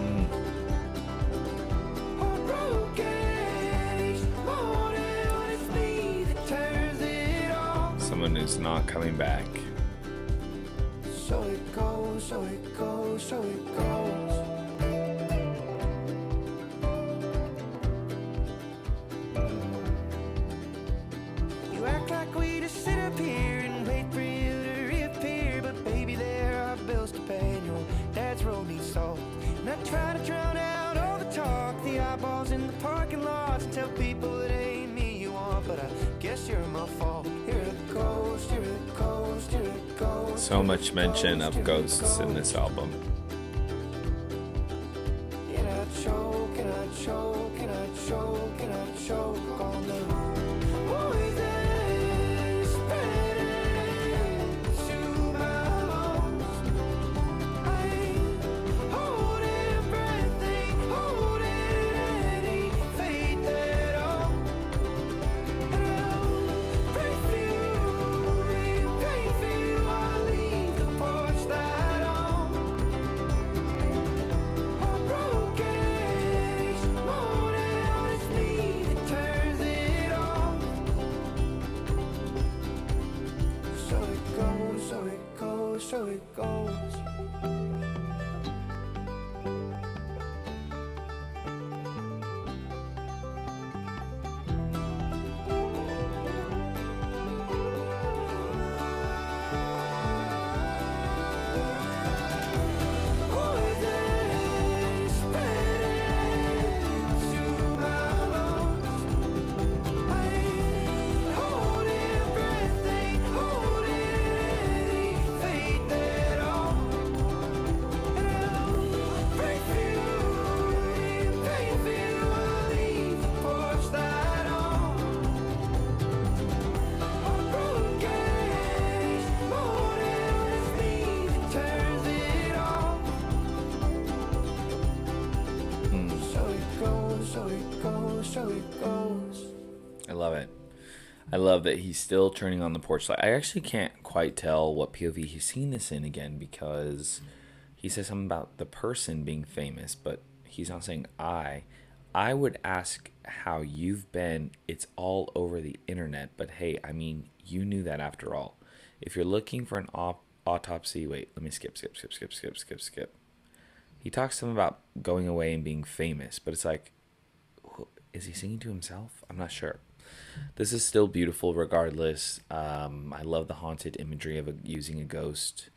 Or broken each morning when it's me that turns it on. Someone who's not coming back. So it goes, so it goes, so it goes. You act like we just sit up here and wait for you to reappear, but baby, there are bills to pay and your dad's road needs salt. And I try to drown out all the talk, the eyeballs in the parking lots, and tell people it ain't me you want, but I guess you're my fault. You're a ghost, you're a ghost, you're a ghost. So much mention of ghosts in this album. And I choke, and I choke, and I choke, and I choke on the poison spreading to my lungs. I ain't holding breath, ain't holding any faith at all. And I'll pray for you, and pray for you. I'll leave the porch light on. I'm broken each morning when it's me that turns it on. So it goes, so it goes, so it goes. Poison spreading to my lungs. I ain't holding breath, ain't holding any faith at all. And I'll pray for you, and pray for you. I'll leave the porch light on. I'm broken each morning when it's me that turns it on. So it goes, so it goes, so it goes. I love it. I love that he's still turning on the porch light. I actually can't quite tell what POV he's seen this in again, because he says something about the person being famous, but he's not saying I. I would ask how you've been. It's all over the internet, but hey, I mean, you knew that after all. If you're looking for an autopsy, wait, let me skip. He talks to him about going away and being famous, but it's like, is he singing to himself? I'm not sure. This is still beautiful regardless. I love the haunted imagery of using a ghost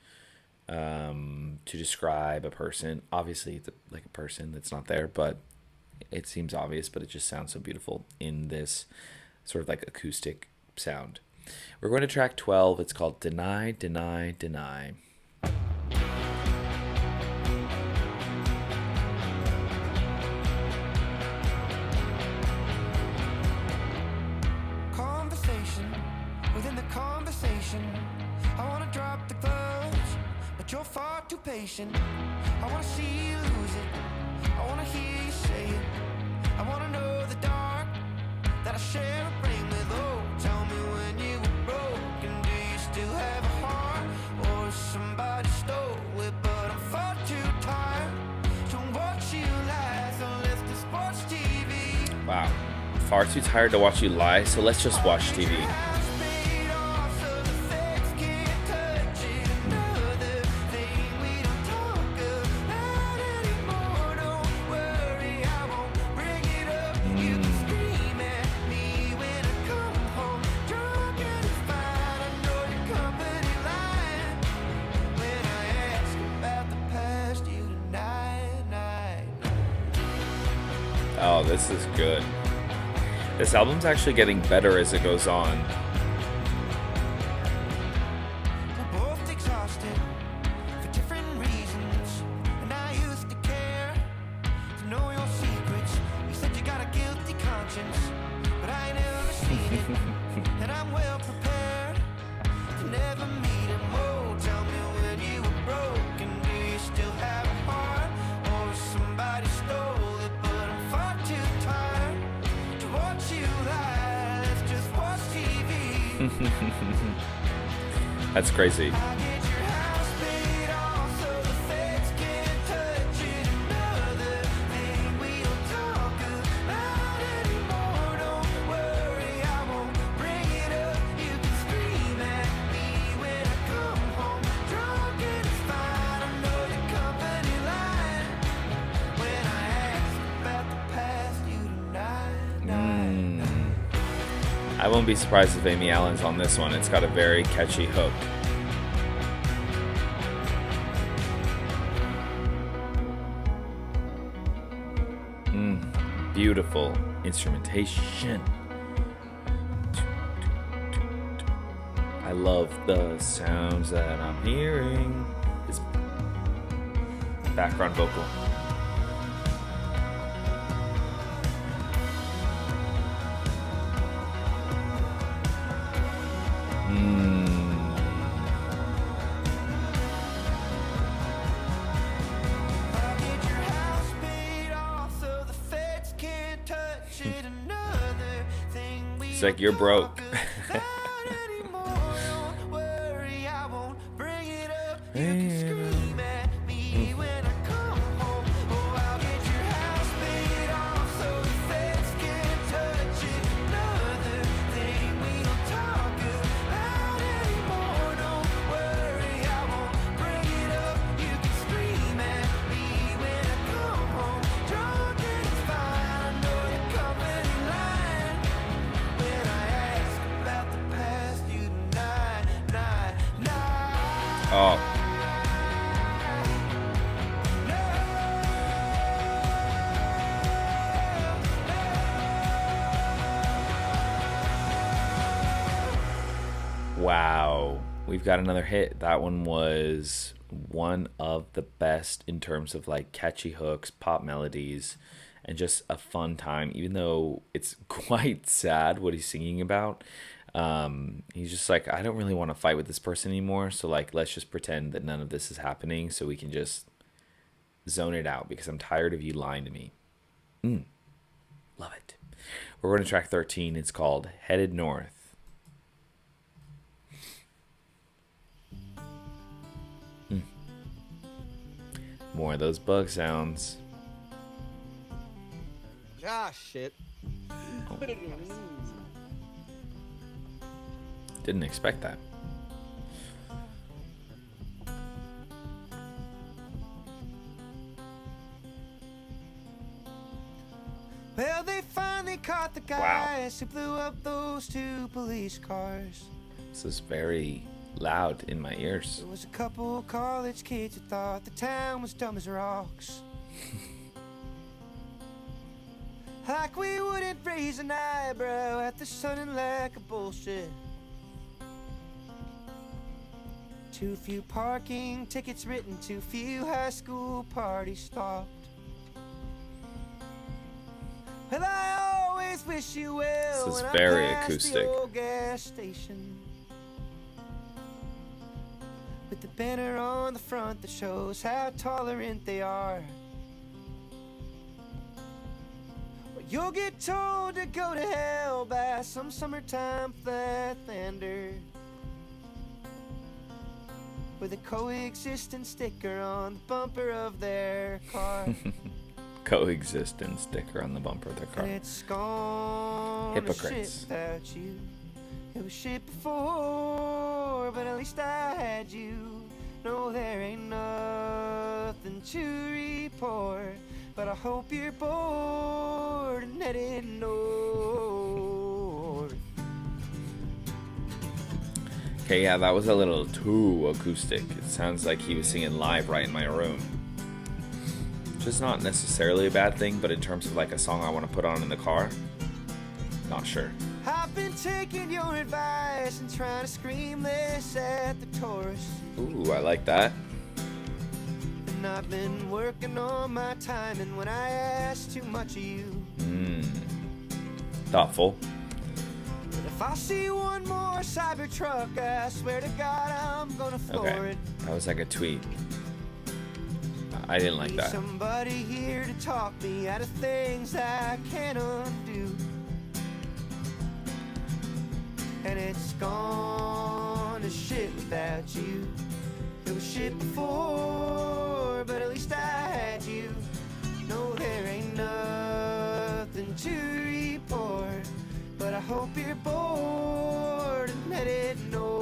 to describe a person. Obviously, it's like a person that's not there, but it seems obvious, but it just sounds so beautiful in this sort of like acoustic sound. We're going to track 12. It's called Deny, Deny, Deny. Conversation within the conversation. I wanna drop the gloves, but you're far too patient. I wanna see you lose it. I wanna hear you say it. I wanna know the dark that I share a brain with. Oh, tell me when you were broken. Do you still have a heart, or is somebody stole it? But I'm far too tired to watch you lie. So let's just watch TV. Wow. Far too tired to watch you lie, so let's just watch TV. Oh, this is good. This album's actually getting better as it goes on. We're both exhausted for different reasons, and I used to care to know your secrets. You said you got a guilty conscience, but I never seen it, and I'm well prepared to never meet him. Oh, tell me when you were broken. Do you still have a heart, or somebody stole it? But I'm far too tired to watch you lie. Let's just watch TV. That's crazy. I'll get your house paid off so the feds can't touch it. Another thing we don't talk about anymore. Don't worry, I won't bring it up. You can scream at me when I come home. Drunk and it's fine. I know your company line. When I ask about the past, you deny. I won't be surprised if Amy Allen's on this one. It's got a very catchy hook. Beautiful instrumentation. I love the sounds that I'm hearing. This background vocal. I'll get your house paid off so the feds can't touch it. Another thing we It's like you're broke. don't anymore. Don't worry, I won't bring it up. You can scream at me when I come home. Oh, I'll get your house paid off so the feds can't touch it. Another thing we don't talk about anymore. Don't worry, I won't bring it up. You can scream at me when I come home. Drunk and it's fine. I know your company line. When I ask about the past, you deny. Oh. Wow. We've got another hit. That one was one of the best in terms of like catchy hooks, pop melodies, and just a fun time, even though it's quite sad what he's singing about. He's just like, I don't really want to fight with this person anymore, so like let's just pretend that none of this is happening so we can just zone it out because I'm tired of you lying to me. Love it. We're going to track 13. It's called Headed North. More of those bug sounds. Ah, shit. Didn't expect that. Well, they finally caught the guys who blew up those 2 police cars. This is very loud in my ears. There was a couple college kids who thought the town was dumb as rocks. Like we wouldn't raise an eyebrow at the sounding like a bullshit. Too few parking tickets written, too few high school parties stopped. Well, I always wish you well. This is when very I pass acoustic. the old gas station with the banner on the front that shows how tolerant they are. Well, you'll get told to go to hell by some summertime flatlander with a coexistence sticker on the bumper of their car. Coexistence sticker on the bumper of their car. And it's gone to Hypocrites. shit without you. It was shit before, but at least I had you. No, there ain't nothing to report, but I hope you're bored and headed north. Okay, yeah, that was a little too acoustic. It sounds like he was singing live right in my room. Which is not necessarily a bad thing, but in terms of like a song I want to put on in the car, not sure. I've been taking your advice and trying to scream this at the tourists. Ooh, I like that. And I've been working on my timing when I ask too much of you. Thoughtful. But if I see one more Cybertruck, I swear to God I'm gonna floor Okay, it. that was like a tweet. I didn't like Need that. somebody here to talk me out of things I can't undo. And it's gone to shit without you. It was shit before, but at least I had you. No, there ain't nothing to report, but I hope you're bored and headed north.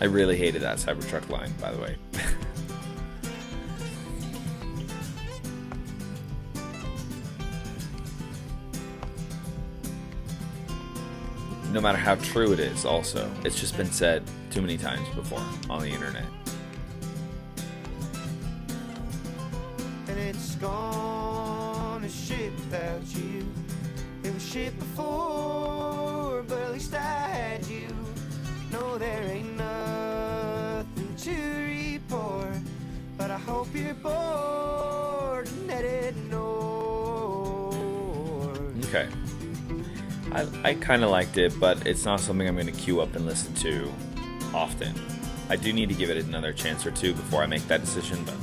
I really hated that Cybertruck line, by the way. No matter how true it is, also. It's just been said too many times before on the internet. And it's gone to shit without you. It was shit before, but at least I had you. No, there ain't nothing to report, but I hope you're bored and headed north. Okay. I kind of liked it, but it's not something I'm going to queue up and listen to often. I do need to give it another chance or two before I make that decision, but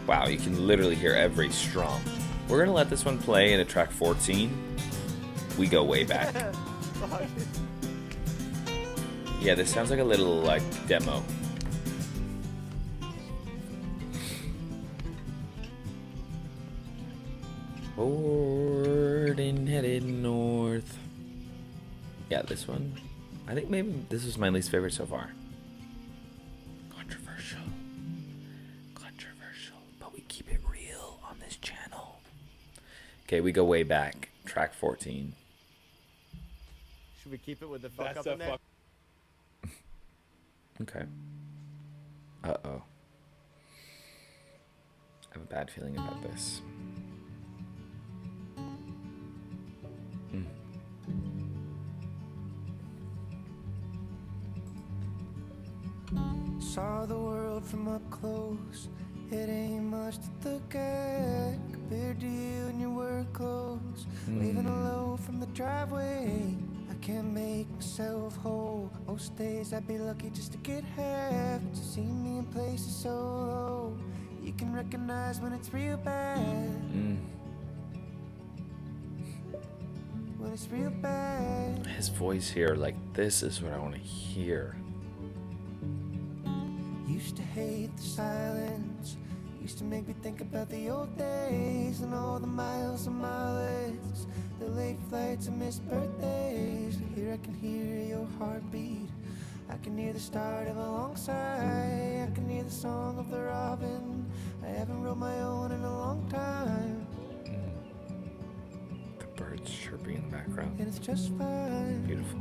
wow, you can literally hear every strum. We're going to let this one play in a track 14. We go way back. Yeah, this sounds like a little like demo. Bored and headed north. Yeah, this one. I think maybe this was my least favorite so far. Controversial. Controversial. But we keep it real on this channel. Okay, we go way back. Track 14. Should we keep it with the fuck up in there? Okay. Uh-oh. I have a bad feeling about this. Saw the world from up close. It ain't much to look at compared to you and your work clothes. Leaving a load from the driveway. I can't make myself whole. Most days I'd be lucky just to get half. To see me in places so low, you can recognize when it's real bad. When voice real bad. His voice here, like, this is what I want to hear. Used to hate the silence. Used to make me think about the old days and all the miles and mileage, the late flights and missed birthdays. But here I can hear your heartbeat. I can hear the start of a long sigh. I can hear the song of the robin. I haven't wrote my own in a long time, The birds chirping in the background. and it's just fine. Beautiful.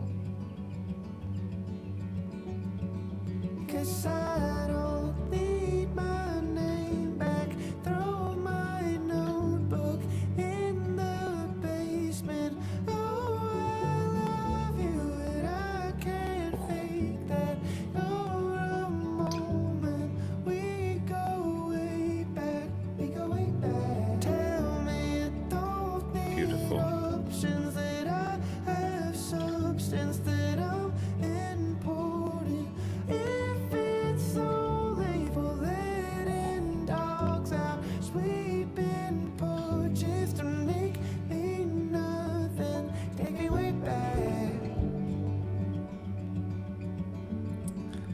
'Cause I don't need my name back. Throw my notebook in the basement. Oh, I love you and I can't fake that. You're a moment. We go way back. We go way back. Tell me you don't need Beautiful. options, that I have substance, that I'm important. If it's only for letting dogs out, sweeping porches to make me nothing, take me way back.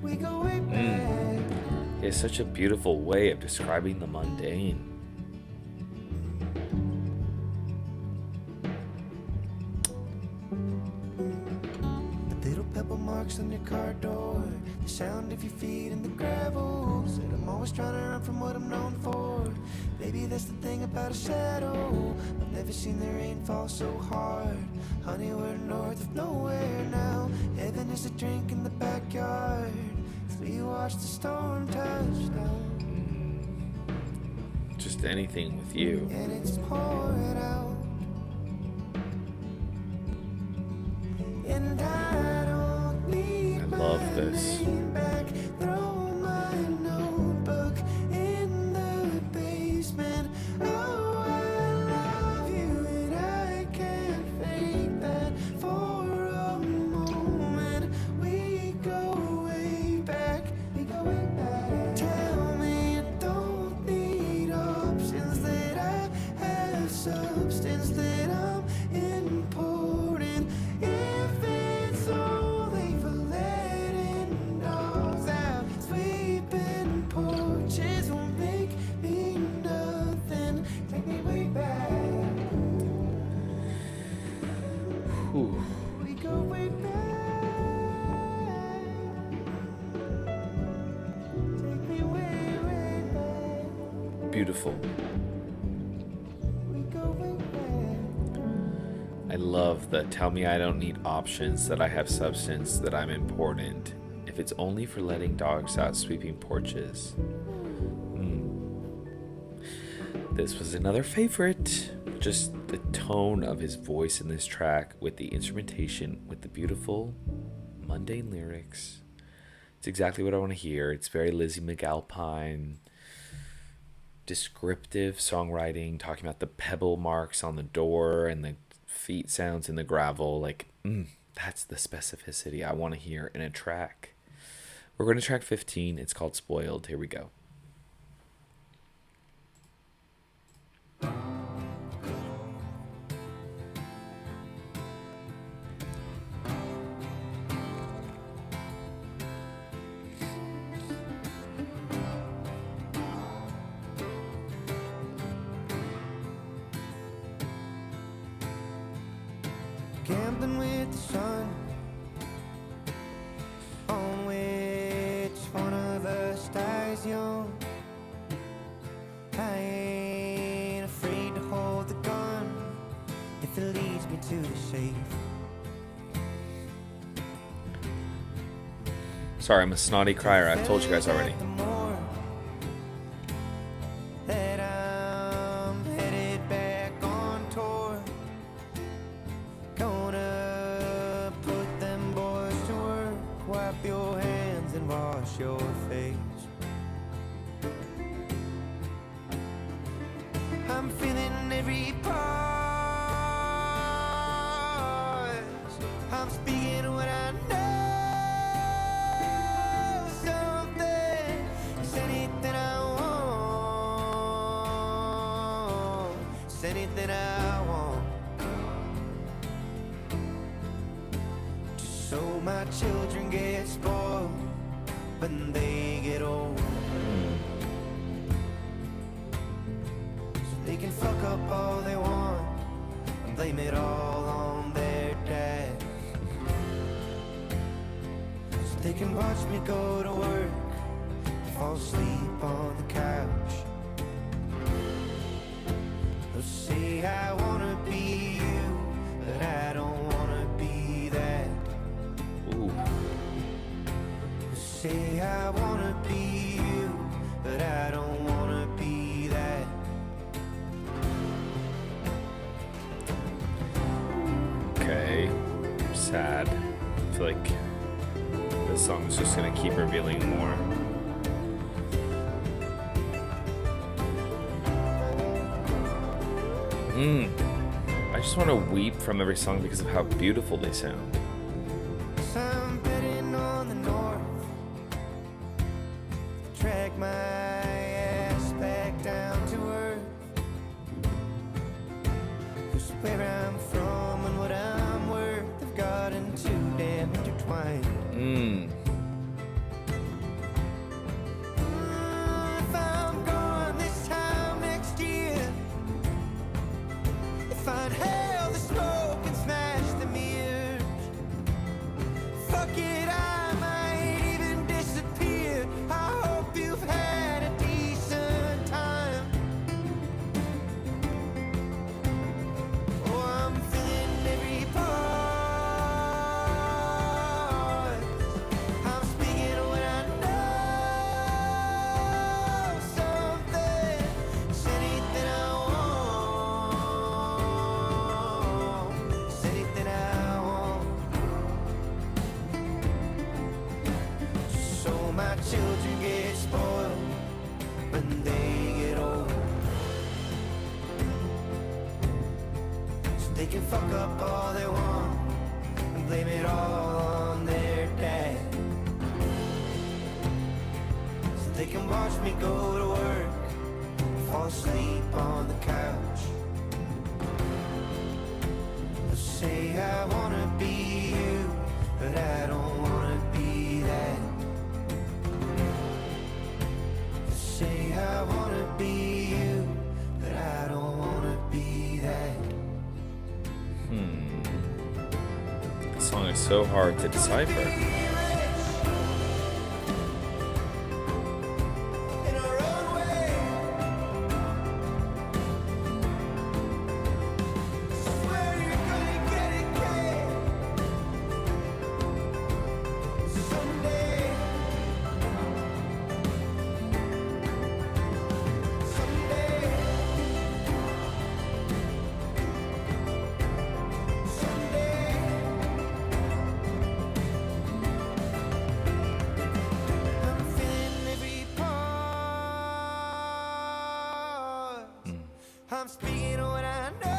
We go way back. He has such a beautiful way of describing the mundane. The little pebble marks on your car door, the sound of your feet in the gravel. Said I'm always trying to run from what I'm known for. Baby, that's the thing about a shadow. I've never seen the rain fall so hard. Honey, we're north of nowhere now. Heaven is a drink in the backyard as we watch the storm touch down. Just anything with you. And it's pouring out. And I don't need I love my this. name back. Throw my notebook in the basement. Oh, I love you and I can't fake that for a moment. We go way back. We go way back. Tell me you don't need options, that I have substance, that I'm important. If it's only for letting dogs out, sweeping porches won't make me nothing. Take me way back. Whew. We go way back. Take me way, way back. Beautiful. We go way back. I love the tell me I don't need options, that I have substance, that I'm important. If it's only for letting dogs out, sweeping porches. This was another favorite. Just the tone of his voice in this track, with the instrumentation, with the beautiful, mundane lyrics. It's exactly what I want to hear. It's very Lizzie McAlpine, descriptive songwriting, talking about the pebble marks on the door and the feet sounds in the gravel. Like, that's the specificity I want to hear in a track. We're going to track 15. It's called Spoiled. Here we go. Gambling with the sun, on which one of us dies young. I ain't afraid to hold the gun if it leads me to the safe. Sorry, I'm a snotty crier. I've told you guys already. The more that I'm headed back on tour, gonna put them boys to work. Wipe your hands and wash your face. I'm feeling every part. I'm speaking what I know. Something is anything I want. It's anything I want. my children get spoiled when they get old. So they can fuck up all they want and blame it all on their dad. So they can watch me go to work, fall asleep on the couch. They'll say I wanna be you, but I don't wanna be that. Ooh. They'll say I wanna be you, but I don't wanna be that. Okay. Sad. I feel like this song's just gonna keep revealing more. I just want to weep from every song because of how beautiful they sound. So I'm betting on the north, drag my ass back down to earth. 'Cause where I'm from and what I'm worth have gotten too damn intertwined. If I'm gone this time next year, if I inhale the smoke and smash the mirrors, fuck it, I might even disappear. I hope you've had a decent time. Oh, I'm feeling every part. I'm speaking what I know. Something, it's anything I want. It's anything I want. So my children get spoiled when they get old. So they can fuck up all they want and blame it all on their dad. So they can watch me go to work, fall asleep on the couch. They'll say I wanna be you, but I don't wanna be that. They'll say I wanna be you, but I don't wanna be that. This song is so hard to decipher. In our own way. Swear you're gonna get it, kid. Someday. Someday. Someday. I'm feeling every part. I'm speaking what I know.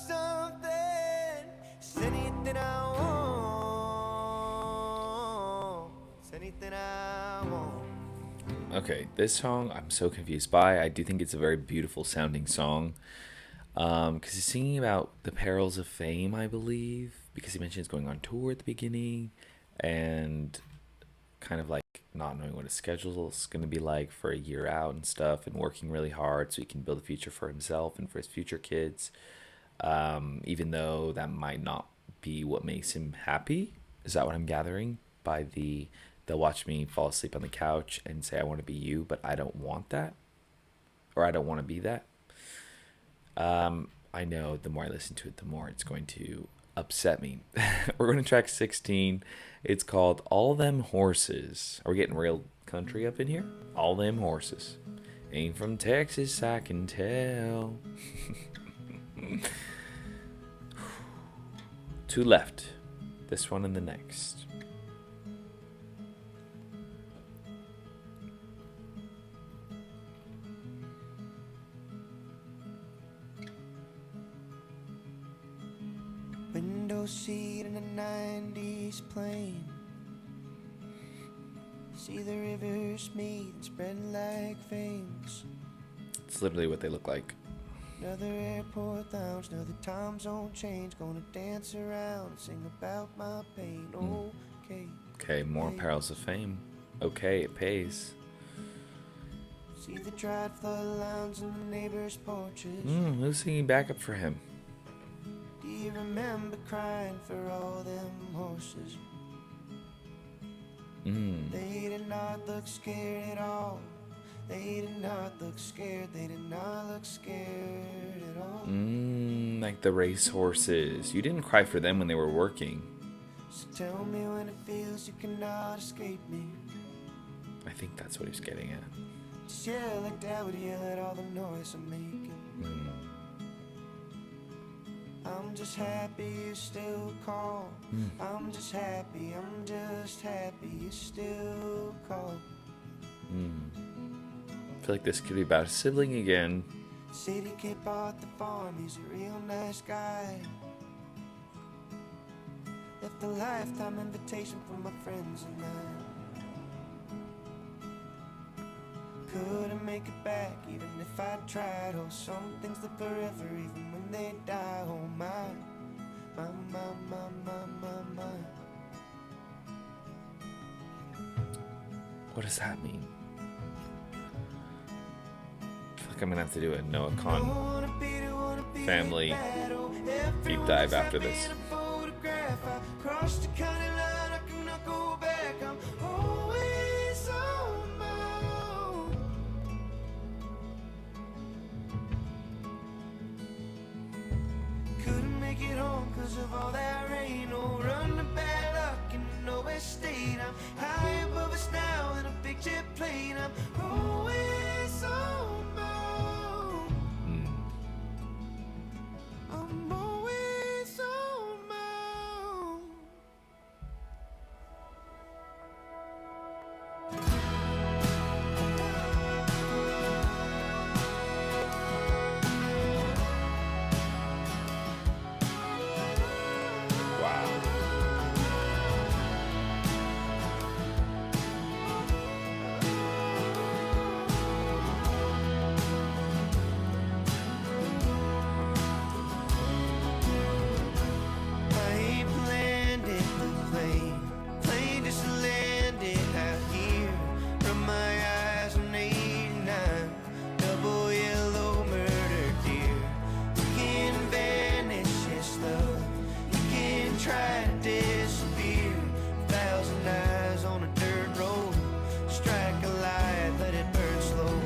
Something, it's anything I want. It's anything I want. Okay, this song I'm so confused by. I do think it's a very beautiful sounding song. Because he's singing about the perils of fame, I believe. Because he mentions going on tour at the beginning, and kind of like not knowing what his schedule is going to be like for a year out and stuff, and working really hard so he can build a future for himself and for his future kids. Even though that might not be what makes him happy. Is that what I'm gathering by they'll watch me fall asleep on the couch and say I want to be you, but I don't want that, or I don't want to be that. I know the more I listen to it, the more it's going to upset me. We're going to track 16. It's called All Them Horses. Are we getting real country up in here? All Them Horses. Ain't from Texas, I can tell. Two left. This one and the next. Window seat in a 90s plane. See the rivers meet and spread like veins. It's literally what they look like. Another airport lounge, another time zone change. Gonna dance around, sing about my pain. Okay. Okay, more Perils of Fame. Okay, it pays. See the dried flood lines in the neighbors' porches. Who's singing backup for him? Do you remember crying for all them horses? They did not look scared at all. They did not look scared. They did not look scared at all. Like the race horses. You didn't cry for them when they were working. So tell me when it feels you cannot escape me. I think that's what he's getting at. Just yell like that would yell at all the noise I'm making. I'm just happy you still call. I'm just happy you still call. I feel like this could be about a sibling again. City kid bought the farm, he's a real nice guy. Left a lifetime invitation from my friends and I. Couldn't make it back even if I tried. Oh, some things live forever even when they die. Oh my, my, my, my, my, my, my. What does that mean? I feel like I'm gonna have to do a Noah Khan family deep dive after this. Couldn't make it home cause of all that rain. Oh, run to bad luck in nowhere state. I'm high above us now in a big jet plane. I'm always homebound. I'm always homebound. Wow. I ain't landed the plane just landed out here. From my eyes on 89, double yellow murder deer. You can vanish, yes love, you can try to disappear. 1,000 eyes on a dirt road, strike a light, let it burn slow.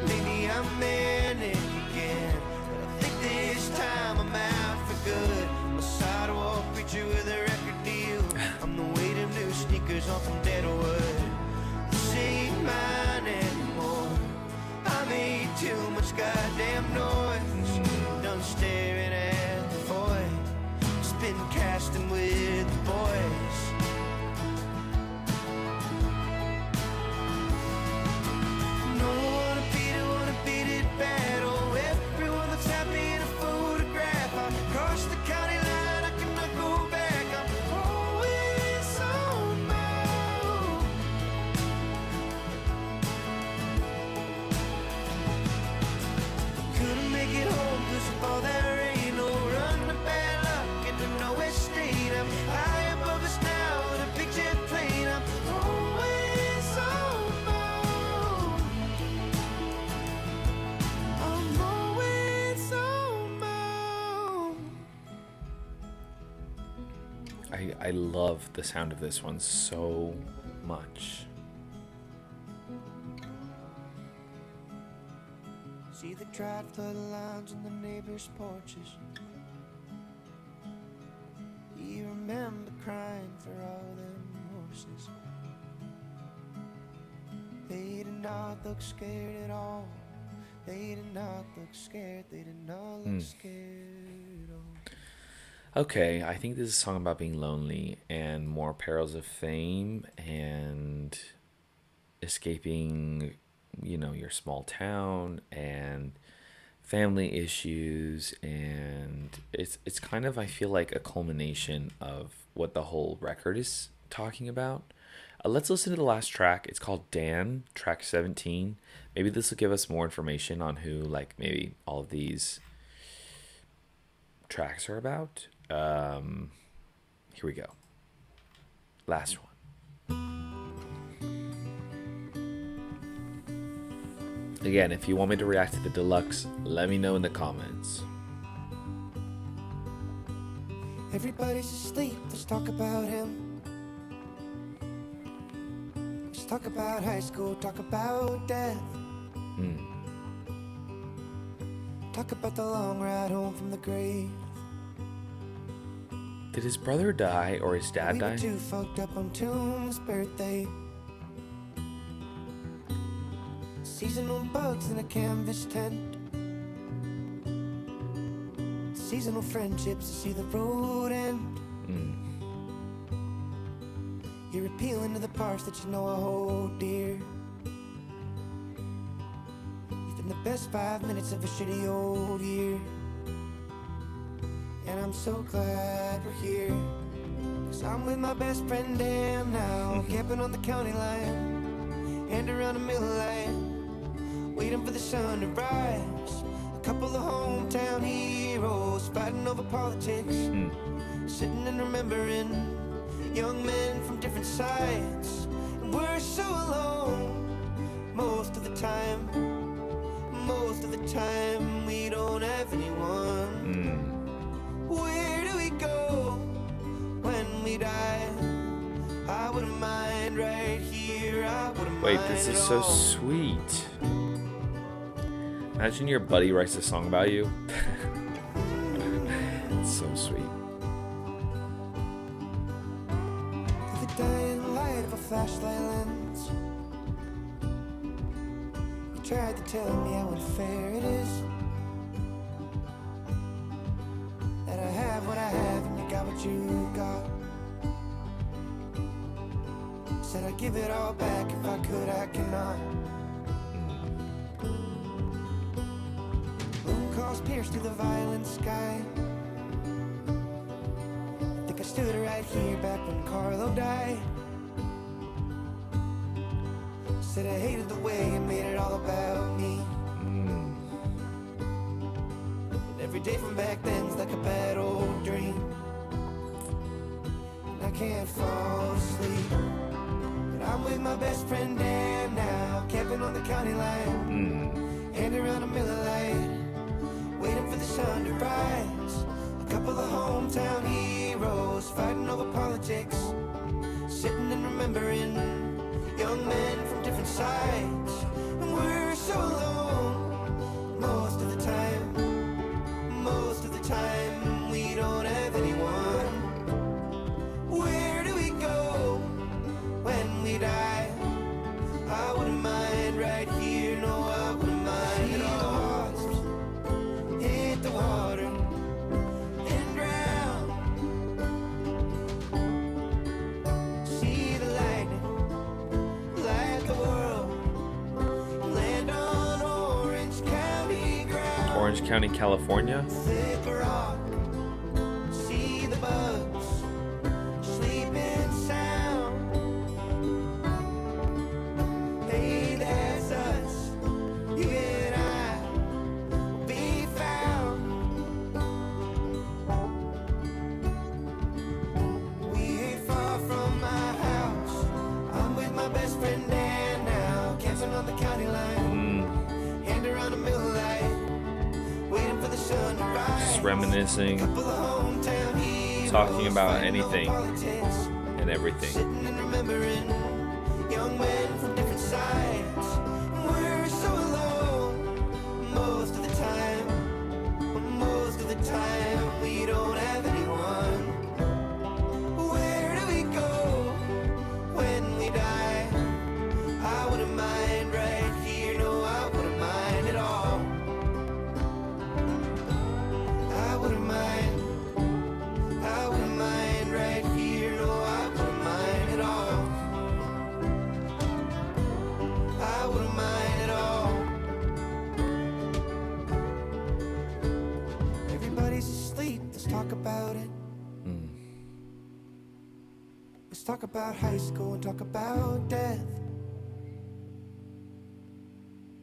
Maybe I'm manic again, but I think this time I'm out for good. I'm a sidewalk preacher with a record deal. I'm the weight of new sneakers off from Deadwood. This ain't mine anymore. I made too much goddamn noise. Done staring at the void. Just been casting with the boys. No wanna beat it bad. Oh, everyone that's happy in a photograph. I crossed the county line, I cannot go back. I'm always homebound. Couldn't make it home 'cause of all that rain. Oh, run to bad luck into nowhere state. I'm high above us now in a big jet plane. I'm always homebound. I'm always homebound. I love the sound of this one so much. See the dried flood lines on the neighbors' porches. You remember crying for all them horses. They did not look scared at all. They did not look scared. They did not look scared at all. Okay, I think this is a song about being lonely and more Perils of Fame and escaping, your small town and family issues, and it's kind of, I feel like, a culmination of what the whole record is talking about. Let's listen to the last track. It's called Dan, track 17. Maybe this will give us more information on who, like, maybe all of these tracks are about. Here we go. Last one. Again, if you want me to react to the deluxe, let me know in the comments. Everybody's asleep, let's talk about him. Let's talk about high school, talk about death. Talk about the long ride home from the grave. Did his brother die or his dad We were die? too fucked up on Tomb's birthday. Seasonal bugs in a canvas tent. Seasonal friendships to see the road end. You're appealing to the parts that you know I hold dear. You've been the best 5 minutes of a shitty old year. And I'm so glad we're here. Cause I'm with my best friend Dan now. Camping on the county line. And around the middle line. Waiting for the sun to rise. A couple of hometown heroes fighting over politics. Sitting and remembering young men from different sides. And we're so alone most of the time. Most of the time we don't have anyone. Where do we go when we die? I wouldn't mind right here. I wouldn't Wait, mind this is at so all. sweet. Imagine your buddy writes a song about you. It's so sweet. The dying light of a flashlight lens. You tried to tell me how unfair it is. That I have what I have and you got what you got. Said I'd give it all back if I could, I cannot. Moon calls pierced through the violent sky. I think I stood right here back when Carlo died. Said I hated the way you made it all about me. And every day from back then's like a bad old dream. And I can't fall asleep. But I'm with my best friend Dan now, camping on the county line. Hand around a Miller Lite, waiting for the sun to rise. A couple of hometown heroes fighting over politics. Sitting and remembering young men from different sides. And we're so alone most of the time. Most of the time we don't have anyone. Where do we go when we die? I wouldn't mind right here. No, I wouldn't mind at all. Hit the water and drown. See the lightning light the world. Land on Orange County ground. Orange County, California. Thick rock. See the bugs sleeping sound. Hey, that's us. You and I will be found. We ain't far from my house. I'm with my best friend Dan now, camping on the county line. Hand around a middle light, waiting for the sun to rise. Just reminiscing, Couple of hometown heroes talking about fighting over anything politics. and everything. Sitting and remembering young men from different sides. We're so alone most of the time. Most of the time we don't have anyone. Where do we go when we die? I wouldn't mind right here. No, I wouldn't mind at all. I wouldn't mind. I wouldn't mind right here. No, I wouldn't mind at all. talk about high school and talk about death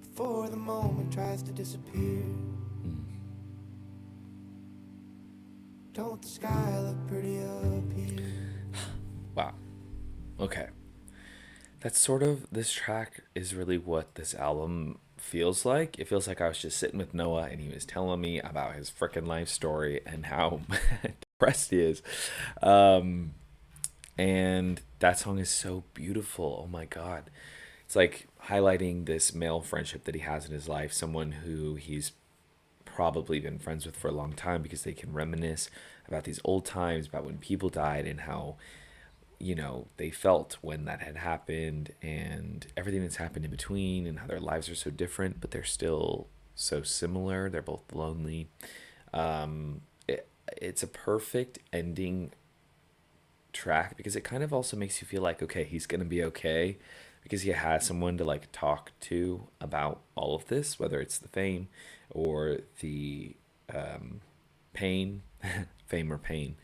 before the moment tries to disappear. Don't the sky look pretty up here? Wow. Okay. That's sort of, this track is really what this album feels like. It feels like I was just sitting with Noah and he was telling me about his freaking life story and how depressed he is. Um, and that song is so beautiful. Oh my God. It's like highlighting this male friendship that he has in his life, someone who he's probably been friends with for a long time because they can reminisce about these old times, about when people died and how, they felt when that had happened and everything that's happened in between and how their lives are so different, but they're still so similar. They're both lonely. It's a perfect ending track because it kind of also makes you feel like, okay, he's going to be okay because he has someone to like talk to about all of this, whether it's the fame or the pain, fame or pain.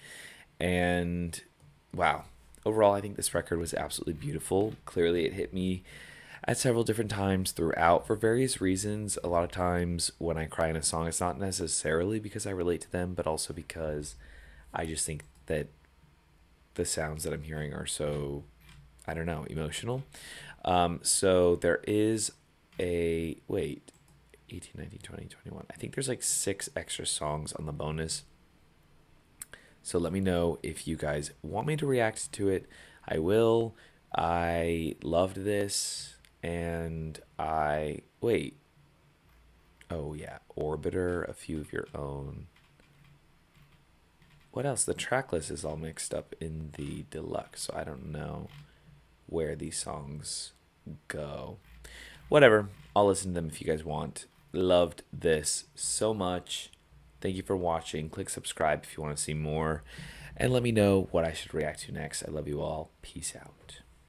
And wow, overall, I think this record was absolutely beautiful. Clearly, it hit me at several different times throughout for various reasons. A lot of times when I cry in a song, it's not necessarily because I relate to them, but also because I just think that the sounds that I'm hearing are so, I don't know, emotional. So there is a, wait, 18, 19, 20, 21. I think there's like 6 extra songs on the bonus. So let me know if you guys want me to react to it. I will. I loved this. And wait. Oh, yeah. Orbiter, a few of your own. What else? The track list is all mixed up in the deluxe. So I don't know where these songs go. Whatever. I'll listen to them if you guys want. Loved this so much. Thank you for watching. Click subscribe if you want to see more. And let me know what I should react to next. I love you all. Peace out.